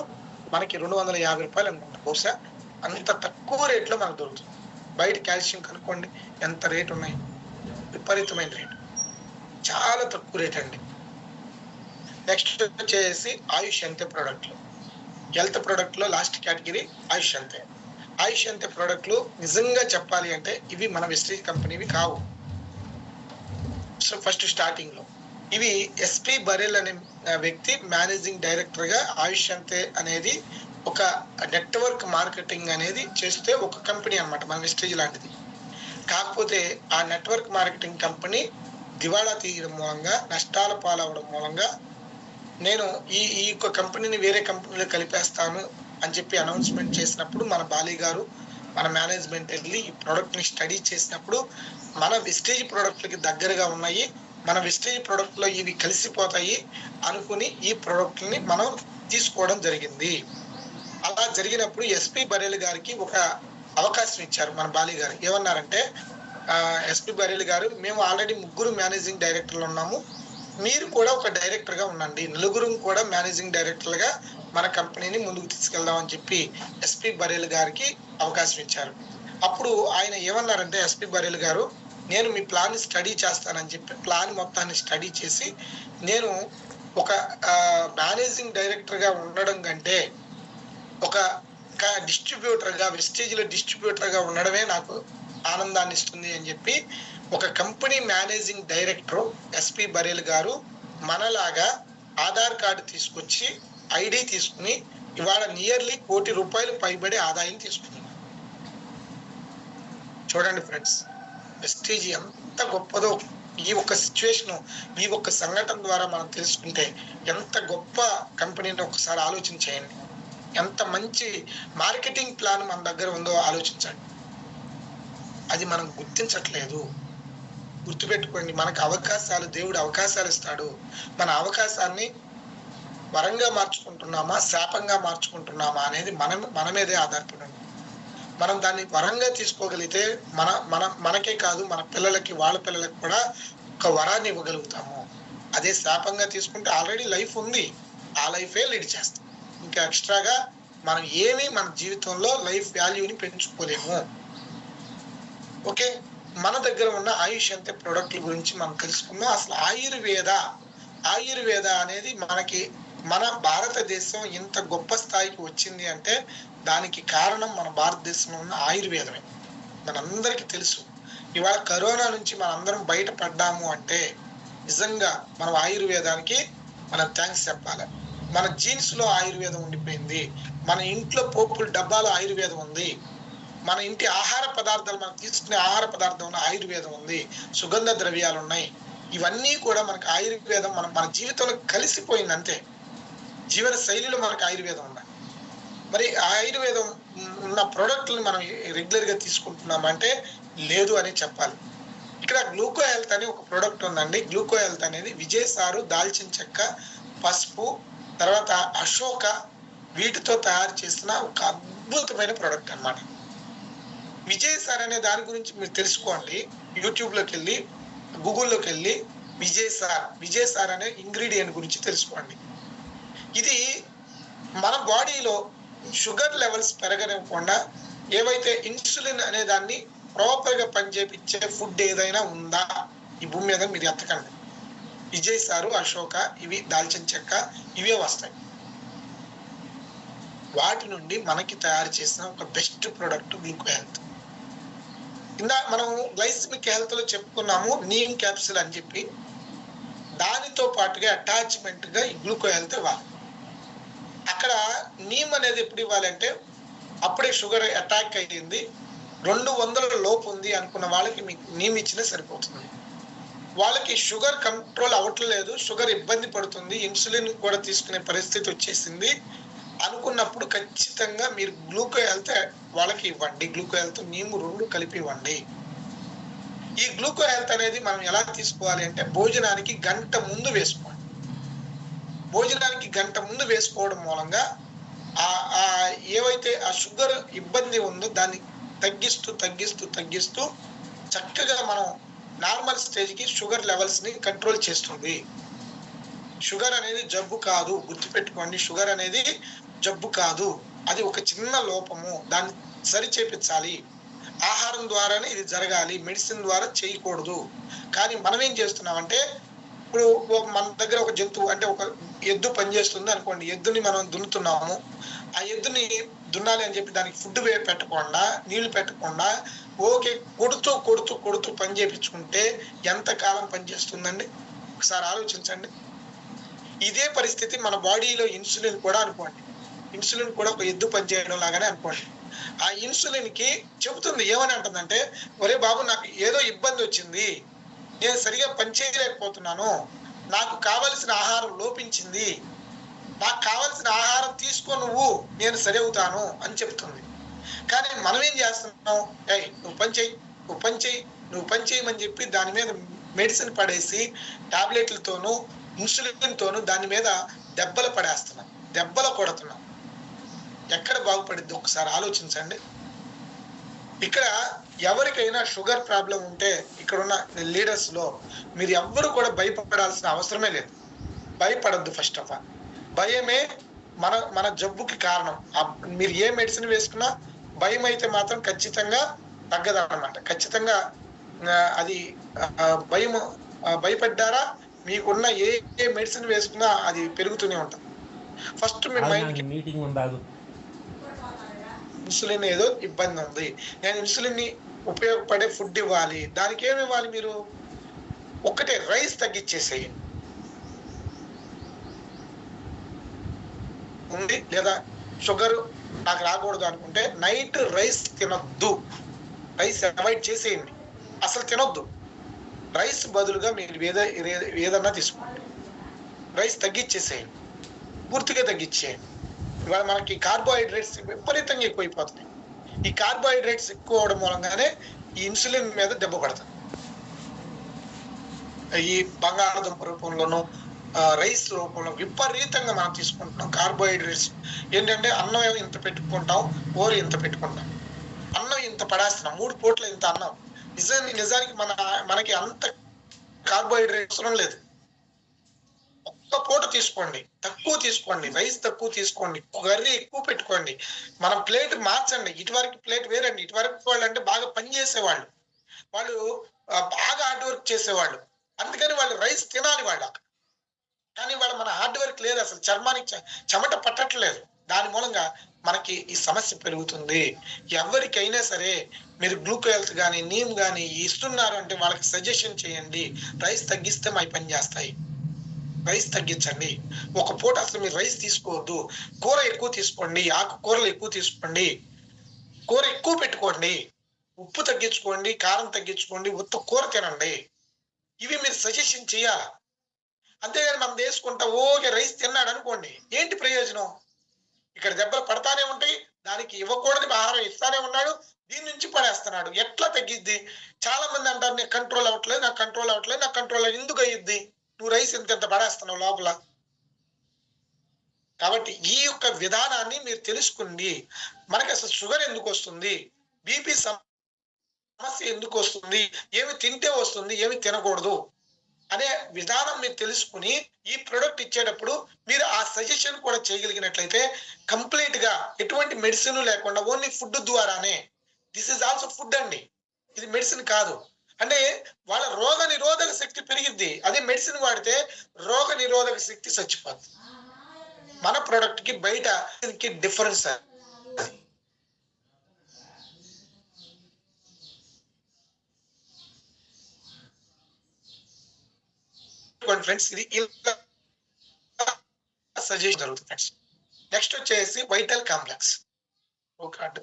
మనకి 250 రూపాయలు అనుకుంటా, బహుశా అంత తక్కువ రేట్లో మనకు దొరుకుతుంది. బయట కాల్షియం కనుక్కోండి ఎంత రేటు ఉన్నాయి, విపరీతమైన రేటు, చాలా తక్కువ రేట్ అండి. నెక్స్ట్ వచ్చేసి ఆయుష్ అంతే ప్రోడక్ట్లు. హెల్త్ ప్రోడక్ట్ లో లాస్ట్ కేటగిరీ ఆయుష్ అంతే. ఆయుష్ అంతే ప్రోడక్ట్లు నిజంగా చెప్పాలి అంటే ఇవి మన వెస్టీజ్ కంపెనీవి కావు. సో ఫస్ట్ స్టార్టింగ్ లో ఇవి ఎస్పి బరెల్ అనే వ్యక్తి మేనేజింగ్ డైరెక్టర్ గా ఆయుష్ అంతే అనేది ఒక నెట్వర్క్ మార్కెటింగ్ అనేది చేస్తే ఒక కంపెనీ అన్నమాట, మన వెస్టీజ్ లాంటిది. కాకపోతే ఆ నెట్వర్క్ మార్కెటింగ్ కంపెనీ దివాళా తీయడం మూలంగా, నష్టాల పాలవడం మూలంగా నేను ఈ ఈ యొక్క కంపెనీని వేరే కంపెనీలో కలిపేస్తాను అని చెప్పి అనౌన్స్మెంట్ చేసినప్పుడు మన బాలి గారు, మన మేనేజ్మెంట్ వెళ్ళి ఈ ప్రోడక్ట్ ని స్టడీ చేసినప్పుడు మన వెస్టేజ్ ప్రోడక్ట్లకి దగ్గరగా ఉన్నాయి, మన వెస్టేజ్ ప్రోడక్ట్ లో ఇవి కలిసిపోతాయి అనుకుని ఈ ప్రోడక్ట్ని మనం తీసుకోవడం జరిగింది. అలా జరిగినప్పుడు ఎస్పి బరేల్ గారికి ఒక అవకాశం ఇచ్చారు మన బాలి గారు. ఏమన్నారంటే, ఎస్పి బరేల్ గారు, మేము ఆల్రెడీ 3 మేనేజింగ్ డైరెక్టర్లు ఉన్నాము, మీరు కూడా ఒక డైరెక్టర్ గా ఉండండి, 4 కూడా మేనేజింగ్ డైరెక్టర్ గా మన కంపెనీని ముందుకు తీసుకెళ్దాం అని చెప్పి ఎస్పి బరేల్ గారికి అవకాశం ఇచ్చారు. అప్పుడు ఆయన ఏమన్నారంటే, ఎస్పి బరేల్ గారు, నేను మీ ప్లాన్ స్టడీ చేస్తానని చెప్పి ప్లాన్ మొత్తాన్ని స్టడీ చేసి, నేను ఒక మేనేజింగ్ డైరెక్టర్ గా ఉండడం కంటే ఒక డిస్ట్రిబ్యూటర్ గా, వెస్టేజ్ లో డిస్ట్రిబ్యూటర్ గా ఉండడమే నాకు ఆనందాన్ని ఇస్తుంది అని చెప్పి ఒక కంపెనీ మేనేజింగ్ డైరెక్టర్ ఎస్పి బరేల్ గారు మనలాగా ఆధార్ కార్డు తీసుకొచ్చి ఐడి తీసుకుని ఇవాళ నియర్లీ ₹1 కోటి పైబడి ఆదాయం తీసుకున్నారు. చూడండి ఫ్రెండ్స్, వెస్టీజ్ ఎంత గొప్పదో ఈ ఒక్క సిచ్యువేషన్, ఈ ఒక్క సంఘటన ద్వారా మనం తెలుసుకుంటే ఎంత గొప్ప కంపెనీని ఒకసారి ఆలోచన చేయండి. ఎంత మంచి మార్కెటింగ్ ప్లాన్ మన దగ్గర ఉందో ఆలోచించండి. అది మనం గుర్తించట్లేదు. గుర్తుపెట్టుకోండి, మనకు అవకాశాలు, దేవుడు అవకాశాలు ఇస్తాడు. మన అవకాశాన్ని వరంగా మార్చుకుంటున్నామా, శాపంగా మార్చుకుంటున్నామా అనేది మన మీదే ఆధారపడి ఉంది. మనం దాన్ని వరంగా తీసుకోగలిగితే మనకే కాదు, మన పిల్లలకి, వాళ్ళ పిల్లలకి కూడా ఒక వరాన్ని ఇవ్వగలుగుతాము. అదే శాపంగా తీసుకుంటే ఆల్రెడీ లైఫ్ ఉంది, ఆ లైఫే లీడ్ చేస్తాం. ఇంకా ఎక్స్ట్రాగా మనం ఏమీ మన జీవితంలో లైఫ్ వాల్యూని పెంచుకోలేము. ఓకే, మన దగ్గర ఉన్న ఆయుష్ అంతే ప్రోడక్ట్ల గురించి మనం తెలుసుకుందాం. అసలు ఆయుర్వేద అనేది మన భారతదేశం ఇంత గొప్ప స్థాయికి వచ్చింది అంటే దానికి కారణం మన భారతదేశంలో ఉన్న ఆయుర్వేదమే. మనందరికీ తెలుసు. ఇవాళ కరోనా నుంచి మనందరం బయటపడ్డాము అంటే నిజంగా మనం ఆయుర్వేదానికి మనం థ్యాంక్స్ చెప్పాలి. మన జీన్స్ లో ఆయుర్వేదం ఉండిపోయింది, మన ఇంట్లో పోపుల డబ్బాలో ఆయుర్వేదం ఉంది, మన ఇంటి ఆహార పదార్థాలు, మనం తీసుకునే ఆహార పదార్థంలో ఆయుర్వేదం ఉంది, సుగంధ ద్రవ్యాలు ఉన్నాయి. ఇవన్నీ కూడా మనకు ఆయుర్వేదం మన జీవితంలో కలిసిపోయింది అంతే. జీవన శైలిలో మనకు ఆయుర్వేదం ఉన్నాయి. మరి ఆయుర్వేదం ఉన్న ప్రోడక్ట్ని మనం రెగ్యులర్ గా తీసుకుంటున్నామంటే లేదు అని చెప్పాలి. ఇక్కడ గ్లూకో హెల్త్ అనే ఒక ప్రోడక్ట్ ఉందండి. గ్లూకో హెల్త్ అనేది విజయసారు, దాల్చిన చెక్క, పసుపు, తర్వాత అశోక, వీటితో తయారు చేసిన ఒక అద్భుతమైన ప్రోడక్ట్ అన్నమాట. విజయసార్ అనే దాని గురించి మీరు తెలుసుకోండి. యూట్యూబ్ లోకి వెళ్ళి, గూగుల్లోకి వెళ్ళి విజయసార్ అనే ఇంగ్రీడియంట్ గురించి తెలుసుకోండి. ఇది మన బాడీలో షుగర్ లెవెల్స్ పెరగనివ్వకుండా, ఏవైతే ఇన్సులిన్ అనే దాన్ని ప్రాపర్ గా పనిచేపించే ఫుడ్ ఏదైనా ఉందా ఈ భూమి మీద మీరు ఎత్తకండి. విజయ్ సారు, అశోక, ఇవి దాల్చిన చెక్క ఇవే వస్తాయి. వాటి నుండి మనకి తయారు చేసిన ఒక బెస్ట్ ప్రోడక్ట్ గ్లూకో హెల్త్. ఇందాక మనం గ్లైసమిక్ హెల్త్ లో చెప్పుకున్నాము నీమ్ క్యాప్సిల్ అని చెప్పి. దానితో పాటుగా అటాచ్మెంట్ గా ఈ గ్లూకో హెల్త్ ఇవ్వాలి. అక్కడ నీమ్ అనేది ఎప్పుడు ఇవ్వాలి అంటే అప్పుడే షుగర్ అటాక్ అయ్యింది, 200 లోపు ఉంది అనుకున్న వాళ్ళకి మీకు నీమ్ ఇచ్చినా సరిపోతుంది. వాళ్ళకి షుగర్ కంట్రోల్ అవ్వట్లేదు, షుగర్ ఇబ్బంది పడుతుంది, ఇన్సులిన్ కూడా తీసుకునే పరిస్థితి వచ్చేసింది అనుకున్నప్పుడు ఖచ్చితంగా మీరు గ్లూకో హెల్త్ వాళ్ళకి ఇవ్వండి. గ్లూకో హెల్త్ నీము 2 కలిపి ఇవ్వండి. ఈ గ్లూకో హెల్త్ అనేది మనం ఎలా తీసుకోవాలి అంటే భోజనానికి గంట ముందు వేసుకోండి. భోజనానికి గంట ముందు వేసుకోవడం మూలంగా ఏవైతే ఆ షుగర్ ఇబ్బంది ఉందో దాన్ని తగ్గిస్తూ తగ్గిస్తూ తగ్గిస్తూ చక్కగా మనం నార్మల్ స్టేజ్కి షుగర్ లెవెల్స్ ని కంట్రోల్ చేస్తుంది. షుగర్ అనేది జబ్బు కాదు, గుర్తుపెట్టుకోండి. షుగర్ అనేది జబ్బు కాదు, అది ఒక చిన్న లోపము, దాన్ని సరి చేపించాలి. ఆహారం ద్వారానే ఇది జరగాలి, మెడిసిన్ ద్వారా చేయకూడదు. కానీ మనం ఏం చేస్తున్నామంటే ఇప్పుడు మన దగ్గర ఒక jంతువు అంటే ఒక ఎద్దు పనిచేస్తుంది అనుకోండి, ఎద్దుని మనం దున్నుతున్నాము. ఆ ఎద్దుని దున్నాలి అని చెప్పి దానికి ఫుడ్ పెట్టకుండా నీళ్లు పెట్టకుండా ఓకే కొడుతూ కొడుతూ కొడుతూ పని చేయించుకుంటే ఎంత కాలం పనిచేస్తుందండి? ఒకసారి ఆలోచించండి. ఇదే పరిస్థితి మన బాడీలో ఇన్సులిన్ కూడా అనుకోండి. ఇన్సులిన్ కూడా ఒక ఎద్దు పనిచేయడం లాగానే అనుకోండి. ఆ ఇన్సులిన్ కి చెబుతుంది, ఏమని అంటుందంటే, ఒరే బాబు నాకు ఏదో ఇబ్బంది వచ్చింది, నేను సరిగా పనిచేయలేకపోతున్నాను, నాకు కావలసిన ఆహారం లోపించింది, నాకు కావలసిన ఆహారం తీసుకో నువ్వు, నేను సరి అవుతాను అని చెప్తుంది. కానీ మనం ఏం చేస్తున్నాం, నువ్వు పని చేయి, నువ్వు పని చేయి, నువ్వు పని చేయమని చెప్పి దాని మీద మెడిసిన్ పడేసి టాబ్లెట్లతోనూ ఇన్సులిన్ తోనూ దాని మీద దెబ్బలు పడేస్తున్నాం, దెబ్బలు కొడుతున్నాం. ఎక్కడ బాగుపడిద్ది ఒకసారి ఆలోచించండి. ఇక్కడ ఎవరికైనా షుగర్ ప్రాబ్లం ఉంటే ఇక్కడున్న లీడర్స్ లో మీరు ఎవ్వరు కూడా భయపడాల్సిన అవసరమే లేదు. భయపడద్దు. ఫస్ట్ ఆఫ్ ఆల్ భయమే మన జబ్బుకి కారణం. మీరు ఏ మెడిసిన్ వేసుకున్నా భయం అయితే మాత్రం ఖచ్చితంగా తగ్గదన్నమాట. ఖచ్చితంగా అది భయపడ్డారా మీకున్న ఏ మెడిసిన్ వేసుకున్నా అది పెరుగుతూనే ఉంటుంది. ఫస్ట్ మీ మైండ్ మీటింగ్ ఉండాలి, ఇన్సులిన్ ఏదో ఇబ్బంది ఉంది, నేను ఇన్సులిన్ ని ఉపయోగపడే ఫుడ్ ఇవ్వాలి. దానికి ఏమి ఇవ్వాలి? మీరు ఒక్కటే రైస్ తగ్గించేసేయండి ఉంది, లేదా షుగర్ నాకు రాకూడదు అనుకుంటే నైట్ రైస్ తినొద్దు, రైస్ అవాయిడ్ చేసేయండి, అసలు తినొద్దు. రైస్ బదులుగా మీరు ఏదన్నా తీసుకోండి, రైస్ తగ్గించేసేయండి, పూర్తిగా తగ్గించేయండి. ఇవాళ మనకి కార్బోహైడ్రేట్స్ విపరీతంగా ఎక్కువైపోతున్నాయి. ఈ కార్బోహైడ్రేట్స్ ఎక్కువ అవడం మూలంగానే ఈ ఇన్సులిన్ మీద దెబ్బ పడుతుంది. ఈ బంగాళాదుంప రూపంలోనూ రైస్ రూపంలో విపరీతంగా మనం తీసుకుంటున్నాం కార్బోహైడ్రేట్స్. ఏంటంటే అన్నం ఇంత పెట్టుకుంటాం, కూర ఇంత పెట్టుకుంటాం, అన్నం ఇంత పడేస్తున్నాం, 3 పూట్ల ఇంత అన్నం. నిజానికి మనకి అంత కార్బోహైడ్రేట్స్ అవసరం లేదు. ఒక్క పూట తీసుకోండి, తక్కువ తీసుకోండి, రైస్ తక్కువ తీసుకోండి, కర్రీ ఎక్కువ పెట్టుకోండి. మనం ప్లేట్ మార్చండి. ఇటువరకు ప్లేట్ వేరండి. ఇటువరకు వాళ్ళు అంటే బాగా పని చేసేవాళ్ళు, వాళ్ళు బాగా హార్డ్ వర్క్ చేసేవాళ్ళు, అందుకని వాళ్ళు రైస్ తినాలి వాళ్ళు. కానీ వాళ్ళు మన హార్డ్ వర్క్ లేదు, అసలు చర్మానికి చెమట పట్టట్లేదు. దాని మూలంగా మనకి ఈ సమస్య పెరుగుతుంది. ఎవరికైనా సరే మీరు గ్లూకో హెల్త్ కానీ నీమ్ కానీ ఇస్తున్నారు అంటే వాళ్ళకి సజెషన్ చేయండి, రైస్ తగ్గిస్తే మా పని చేస్తాయి, రైస్ తగ్గించండి. ఒక పూట అసలు మీరు రైస్ తీసుకోవద్దు, కూర ఎక్కువ తీసుకోండి, ఆకుకూరలు ఎక్కువ తీసుకోండి, కూర ఎక్కువ పెట్టుకోండి, ఉప్పు తగ్గించుకోండి, కారం తగ్గించుకోండి, ఉత్త కూర తినండి. ఇవి మీరు సజెషన్ చేయాలి. అంతేగాని మనం తీసుకుంటా ఓకే రైస్ తిన్నాడు అనుకోండి, ఏంటి ప్రయోజనం? ఇక్కడ దెబ్బలు పడతానే ఉంటాయి, దానికి ఇవ్వకూడదు ఆహారం ఇస్తానే ఉన్నాడు, దీని నుంచి పడేస్తున్నాడు. ఎట్లా తగ్గిద్ది? చాలా మంది అంటారు నేను కంట్రోల్ అవ్వట్లేదు, నాకు కంట్రోల్ అవ్వట్లేదు, నాకు కంట్రోల్ ఎందుకు అయ్యిద్ది? నువ్వు రైస్ ఎంత పడేస్తున్నావు లోపల. కాబట్టి ఈ యొక్క విధానాన్ని మీరు తెలుసుకోండి. మనకి అసలు షుగర్ ఎందుకు వస్తుంది, బీపీ సమస్య ఎందుకు వస్తుంది, ఏమి తింటే వస్తుంది, ఏమి తినకూడదు అనే విధానం మీరు తెలుసుకుని ఈ ప్రొడక్ట్ ఇచ్చేటప్పుడు మీరు ఆ సజెషన్ కూడా చేయగలిగినట్లయితే కంప్లీట్ గా ఎటువంటి మెడిసిన్ లేకుండా ఓన్లీ ఫుడ్ ద్వారానే, దిస్ ఇస్ ఆల్సో ఫుడ్ అండి, ఇది మెడిసిన్ కాదు. అంటే వాళ్ళ రోగ నిరోధక శక్తి పెరిగిద్ది. అదే మెడిసిన్ వాడితే రోగ నిరోధక శక్తి చచ్చిపోద్ది. మన ప్రోడక్ట్ కి బయట డిఫరెన్స్ అది. ఫ్రెండ్స్ ఇది సజెషన్ జరుగుతుంది ఫ్రెండ్స్. నెక్స్ట్ వచ్చేసి vital complex pro card.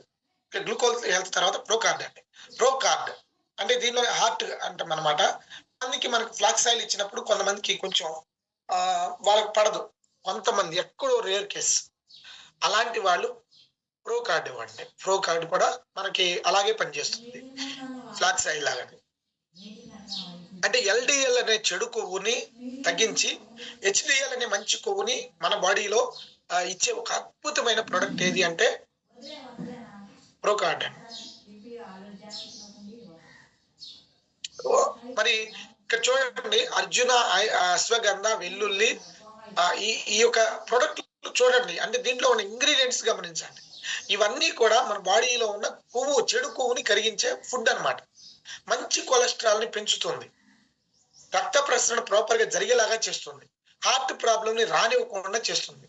Glucose health తర్వాత ప్రో కార్డ్ అండి. ప్రో కార్డ్ అంటే దీనిలో హార్ట్ అంటాం అనమాట. మందికి మనకి ఫ్లాక్స్ ఆయిల్ ఇచ్చినప్పుడు కొంతమందికి కొంచెం వాళ్ళకి పడదు, కొంతమంది ఎక్కడో రేర్ కేస్. అలాంటి వాళ్ళు ప్రో కార్డ్ ఇవ్వండి. ప్రో కార్డ్ కూడా మనకి అలాగే పనిచేస్తుంది ఫ్లాక్స్ ఆయిల్ లాగానే. అంటే ఎల్డిఎల్ అనే చెడు కొవ్వుని తగ్గించి హెచ్డిఎల్ అనే మంచి కొవ్వుని మన బాడీలో ఇచ్చే ఒక అద్భుతమైన ప్రొడక్ట్ ఏది అంటే ప్రో కార్డ్ అండి. మరి ఇక్కడ చూడండి, అర్జున, అశ్వగంధ, వెల్లుల్లి, ఈ యొక్క ప్రొడక్ట్ చూడండి. అంటే దీంట్లో ఉన్న ఇంగ్రీడియంట్స్ గమనించండి. ఇవన్నీ కూడా మన బాడీలో ఉన్న కొవ్వు, చెడు కొవ్వుని కరిగించే ఫుడ్ అన్నమాట. మంచి కొలెస్ట్రాల్ ని పెంచుతుంది, రక్త ప్రసరణ ప్రాపర్ గా జరిగేలాగా చేస్తుంది, హార్ట్ ప్రాబ్లం ని రానివ్వకుండా చేస్తుంది.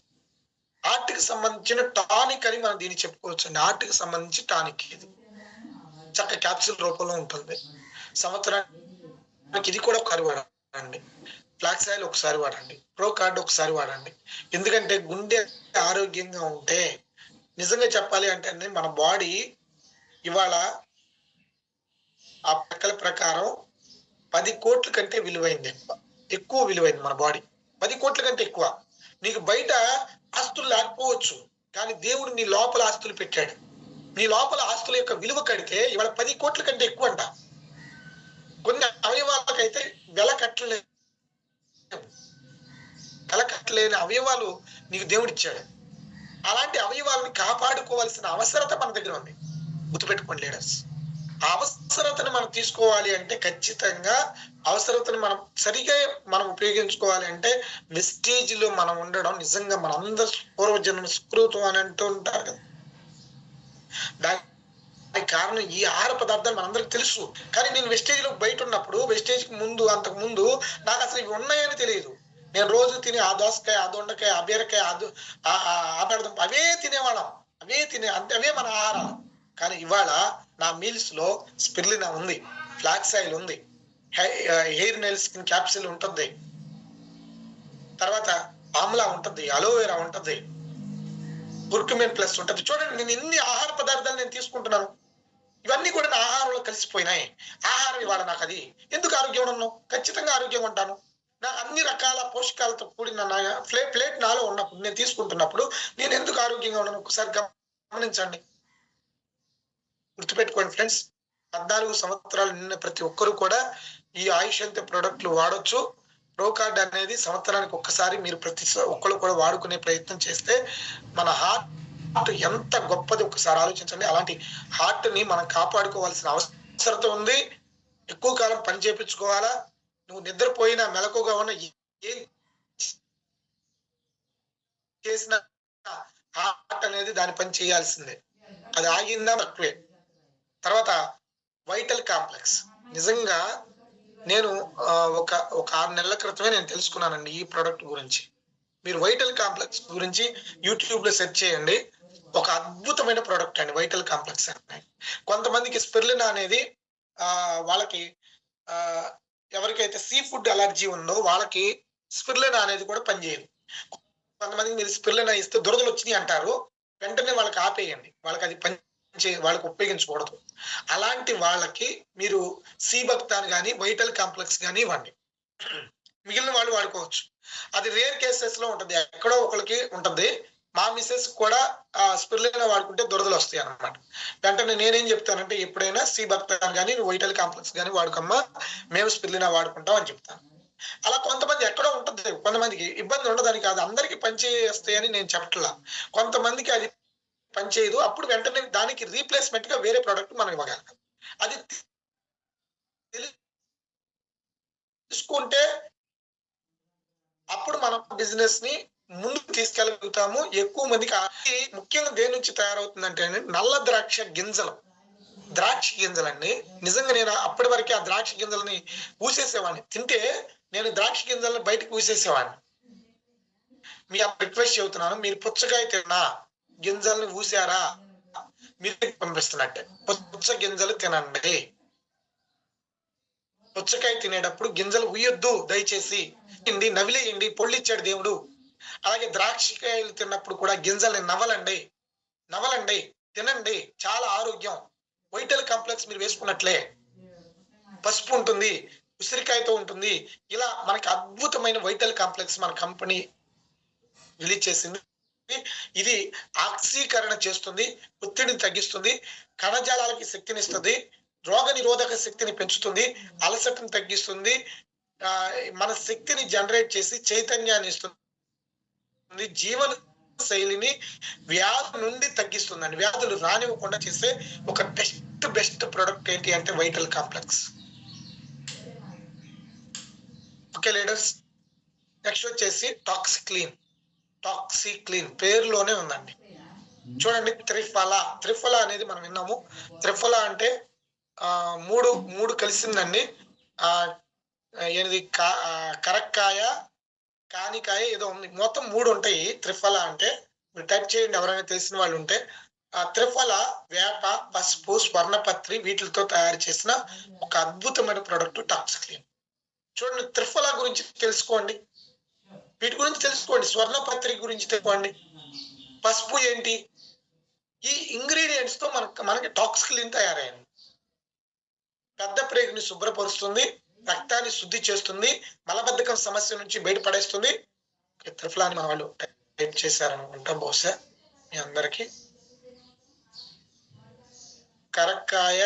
హార్ట్ కి సంబంధించిన టానిక్ అని మనం దీన్ని చెప్పుకోవచ్చు అండి. హార్ట్ కి సంబంధించి టానిక్ ఇది చక్క క్యాప్సూల్ రూపంలో ఉంటుంది. సంవత్సరానికి ఇది కూడా ఒకసారి వాడండి. ఫ్లాక్స్ ఆయిల్ ఒకసారి వాడండి. ప్రో కార్డ్ ఒకసారి వాడండి. ఎందుకంటే గుండె ఆరోగ్యంగా ఉంటే, నిజంగా చెప్పాలి అంటే మన బాడీ ఇవాళ ఆ లెక్కల ప్రకారం 10 కోట్ల కంటే విలువైంది, ఎక్కువ విలువైంది మన బాడీ. 10 కోట్ల కంటే ఎక్కువ. నీకు బయట ఆస్తులు లేకపోవచ్చు, కానీ దేవుడు నీ లోపల ఆస్తులు పెట్టాడు. నీ లోపల ఆస్తుల యొక్క విలువ కడితే ఇవాళ 10 కోట్ల కంటే ఎక్కువ అంట. కొన్ని అవయవాలకైతే వెల కట్టలేని అవయవాలు నీకు దేవుడిచ్చాడు. అలాంటి అవయవాలను కాపాడుకోవాల్సిన అవసరత మన దగ్గర ఉంది. గుర్తుపెట్టుకోండి లీడర్స్, ఆ అవసరతను మనం తీసుకోవాలి అంటే ఖచ్చితంగా అవసరతను మనం సరిగా మనం ఉపయోగించుకోవాలి అంటే వెస్టేజ్ లో మనం ఉండడం నిజంగా మన అందరు పూర్వజన్మ సుకృతం అని అంటూ ఉంటారు కదా. దానికి కారణం ఈ ఆహార పదార్థాలు మనందరికి తెలుసు. కానీ నేను వెస్టేజ్ లో బయట ఉన్నప్పుడు, వెస్టేజ్ కి ముందు, అంతకు ముందు నాకు అసలు ఇవి ఉన్నాయని తెలియదు. నేను రోజు తినే ఆ దోసకాయ, ఆ దొండకాయ, ఆ బీరకాయ, ఆ పెడదాం అవే తినేవాళ్ళం, అవే మన ఆహారాలు. కానీ ఇవాళ నా మీల్స్ లో స్పిరులినా ఉంది, ఫ్లాక్స్ ఆయిల్ ఉంది, హెయిర్ నెయిల్ స్కిన్ క్యాప్సిల్ ఉంటుంది, తర్వాత ఆమ్లా ఉంటుంది, అలోవెరా ఉంటుంది, కుర్కుమిన్ ప్లస్ ఉంటుంది. చూడండి, నేను ఇన్ని ఆహార పదార్థాలు నేను తీసుకుంటున్నాను. ఇవన్నీ కూడా నా ఆహారంలో కలిసిపోయినాయి. ఆహారం ఇవాళ నాకు అది ఎందుకు ఆరోగ్యం ఉన్నాను? ఖచ్చితంగా ఆరోగ్యంగా ఉంటాను. నాకు అన్ని రకాల పోషకాలతో కూడిన ప్లేట్ నాలో ఉన్నప్పుడు, నేను తీసుకుంటున్నప్పుడు నేను ఎందుకు ఆరోగ్యంగా ఉన్నాను? ఒకసారి గమనించండి, గుర్తుపెట్టుకోండి ఫ్రెండ్స్. 14 సంవత్సరాలు నిన్న ప్రతి ఒక్కరు కూడా ఈ ఆయుష్యంత ప్రోడక్ట్లు వాడొచ్చు. ప్రో కార్డ్ అనేది సంవత్సరానికి ఒక్కసారి మీరు ప్రతి ఒక్కరు కూడా వాడుకునే ప్రయత్నం చేస్తే మన హార్ట్ ఎంత గొప్పది ఒకసారి ఆలోచించండి. అలాంటి హార్ట్ ని మనం కాపాడుకోవాల్సిన అవసరత ఉంది. ఎక్కువ కాలం పని చేయించుకోవాలా. నువ్వు నిద్రపోయినా, మెలకుగా ఉన్న, ఏం చేసిన హార్ట్ అనేది దాని పని చేయాల్సిందే. అది ఆగిందా తక్కువే. తర్వాత వైటల్ కాంప్లెక్స్. నిజంగా నేను ఒక 6 నెలల క్రితమే నేను తెలుసుకున్నానండి ఈ ప్రోడక్ట్ గురించి. మీరు వైటల్ కాంప్లెక్స్ గురించి యూట్యూబ్ లో సెర్చ్ చేయండి. ఒక అద్భుతమైన ప్రోడక్ట్ అండి వైటల్ కాంప్లెక్స్ అనేది. కొంతమందికి స్పిరులినా అనేది వాళ్ళకి ఎవరికైతే సీ ఫుడ్ అలర్జీ ఉందో వాళ్ళకి స్పిరులినా అనేది కూడా పనిచేయదు. కొంతమందికి మీరు స్పిరులినా ఇస్తే దురదలు వచ్చినాయి అంటారు, వెంటనే వాళ్ళకి ఆపేయండి. వాళ్ళకి అది వాళ్ళకి ఉపయోగించకూడదు. అలాంటి వాళ్ళకి మీరు సీబక్తాన్ కానీ వైటల్ కాంప్లెక్స్ కానీ ఇవ్వండి. మిగిలిన వాళ్ళు వాడుకోవచ్చు. అది రేర్ కేసెస్ లో ఉంటుంది, ఎక్కడో ఒకరికి ఉంటుంది. మా మిసెస్ కూడా స్పిరులినా వాడుకుంటే దురదలు వస్తాయి అన్నమాట. వెంటనే నేనేం చెప్తానంటే, ఎప్పుడైనా సీబక్తాన్ కానీ వైటల్ కాంప్లెక్స్ కానీ వాడుకమ్మా, మేము స్పిరులినా వాడుకుంటాం అని చెప్తాను. అలా కొంతమంది ఎక్కడో ఉంటుంది, కొంతమందికి ఇబ్బంది ఉండదని కాదు, అందరికి పనిచేస్తాయని నేను చెప్పట్లా. కొంతమందికి అది పనిచేయదు. అప్పుడు వెంటనే దానికి రీప్లేస్మెంట్ గా వేరే ప్రోడక్ట్ మనం ఇవ్వగలం. అది తీసుకుంటే అప్పుడు మనం బిజినెస్ ని ముందుకు తీసుకెళ్ళగలుగుతాము. ఎక్కువ మందికి ముఖ్యంగా దేని నుంచి తయారవుతుందంటే నల్ల ద్రాక్ష గింజలు. ద్రాక్ష గింజలండి. నిజంగా నేను అప్పటి వరకే ఆ ద్రాక్ష గింజలని ఊసేసేవాడిని. తింటే నేను ద్రాక్ష గింజలను బయటకు ఊసేసేవాడిని. మీ రిక్వెస్ట్ చెబుతున్నాను, మీరు పుచ్చకాయ తిన్నా గింజల్ని ఊసారా మీరు పంపిస్తున్నట్టే. పుచ్చ గింజలు తినండి. పుచ్చకాయ తినేటప్పుడు గింజలు ఉయ్యొద్దు దయచేసి. నవిలేయండి, పొళ్ళిచ్చాడు దేవుడు. అలాగే ద్రాక్షకాయలు తిన్నప్పుడు కూడా గింజల్ని నవలండి, తినండి. చాలా ఆరోగ్యం. వైటల్ కాంప్లెక్స్ మీరు వేసుకున్నట్లే పసుపు ఉంటుంది, ఉసిరికాయతో ఉంటుంది. ఇలా మనకి అద్భుతమైన వైటల్ కాంప్లెక్స్ మన కంపెనీ రిలీజ్ చేసింది. ఇది ఆక్సీకరణ చేస్తుంది, ఒత్తిడిని తగ్గిస్తుంది, కణజాలాలకి శక్తిని ఇస్తుంది, రోగ నిరోధక శక్తిని పెంచుతుంది, అలసటను తగ్గిస్తుంది, మన శక్తిని జనరేట్ చేసి చైతన్యాన్ని ఇస్తుంది, జీవన శైలిని వ్యాధి నుండి తగ్గిస్తుందండి. వ్యాధులు రానివ్వకుండా చేసే ఒక బెస్ట్ ప్రొడక్ట్ ఏంటి అంటే vital complex. Okay leaders, next వచ్చేసి టాక్సిక్లీన్ పేరులోనే ఉందండి. చూడండి, త్రిఫల అనేది మనం విన్నాము. త్రిఫల అంటే మూడు కలిసిందండి. ఏది కరక్కాయ, కానికాయ ఏదో ఉంది, మొత్తం 3 ఉంటాయి. త్రిఫల అంటే మీరు టైప్ చేయండి ఎవరైనా తెలిసిన వాళ్ళు ఉంటే. త్రిఫల వేప, పసుపు, స్వర్ణపత్రి వీటితో తయారు చేసిన ఒక అద్భుతమైన ప్రోడక్ట్ టాక్సిక్లీన్. చూడండి, త్రిఫల గురించి తెలుసుకోండి, వీటి గురించి తెలుసుకోండి, స్వర్ణపత్రి గురించి తెలుసుకోండి, పసుపు ఏంటి, ఈ ఇంగ్రీడియంట్స్ తో మనకి టాక్సిక్లీన్ తయారైంది. పెద్ద ప్రేగుని శుభ్రపరుస్తుంది, రక్తాన్ని శుద్ధి చేస్తుంది, మలబద్ధకం సమస్య నుంచి బయటపడేస్తుంది. త్రిఫలాన్ని మన వాళ్ళు టైప్ చేశారనుకుంటా బహుశా మీ అందరికి. కరక్కాయ,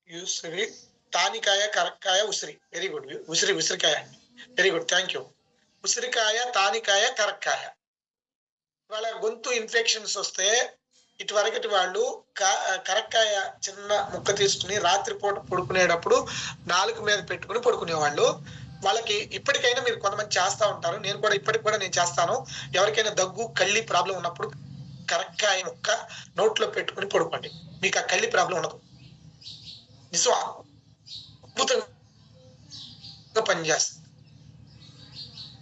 ఉసిరి, తానికాయ, కరక్కాయ, ఉసిరి. Very good. ఉసిరికాయ అండి, వెరీ గుడ్, థ్యాంక్ యూ. ఉసిరికాయ, తానికాయ, కరక్కాయ. వాళ్ళ గొంతు ఇన్ఫెక్షన్స్ వస్తే ఇటువరకటి వాళ్ళు కరక్కాయ చిన్న ముక్క తీసుకుని రాత్రిపూట పడుకునేటప్పుడు నాలుగు మీద పెట్టుకుని పడుకునేవాళ్ళు. వాళ్ళకి ఇప్పటికైనా మీరు కొంతమంది చేస్తా ఉంటారు, నేను కూడా ఇప్పటికి కూడా నేను చేస్తాను. ఎవరికైనా దగ్గు కళ్ళి ప్రాబ్లం ఉన్నప్పుడు కరక్కాయ ముక్క నోట్లో పెట్టుకుని పడుకోండి, మీకు ఆ కళ్ళి ప్రాబ్లం ఉండదు. నిజం, అద్భుతంగా పనిచేస్తుంది.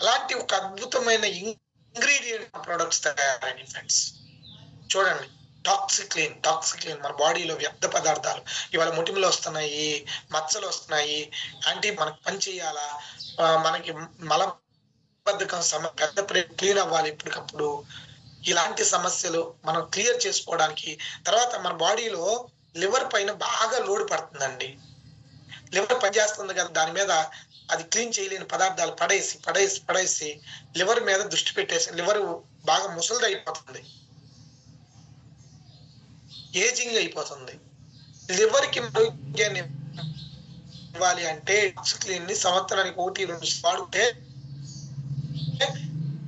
అలాంటి ఒక అద్భుతమైన ఇంగ్రీడియంట్ ప్రొడక్ట్స్ తయారైన ఫ్రెండ్స్. చూడండి, టాక్సిక్లీన్ మన బాడీలో వ్యర్థ పదార్థాలు, ఇవాళ ముటిములు వస్తున్నాయి, మచ్చలు వస్తున్నాయి, అంటే మనకు పని చేయాలా, మనకి మలబద్ధకం పెద్ద క్లీన్ అవ్వాలి ఎప్పటికప్పుడు. ఇలాంటి సమస్యలు మనం క్లియర్ చేసుకోవడానికి, తర్వాత మన బాడీలో లివర్ పైన బాగా లోడ్ పడుతుందండి. లివర్ పనిచేస్తుంది కదా, దాని మీద అది క్లీన్ చేయలేని పదార్థాలు పడేసి లివర్ మీద దృష్టి పెట్టేసి లివర్ బాగా ముసలిది అయిపోతుంది, ఏజింగ్ అయిపోతుంది. లివర్ కి ఆరోగ్యాన్ని ఇవ్వాలి అంటే టాక్సిక్లీన్ ని సంవత్సరానికి 1-2 వాడుకుంటే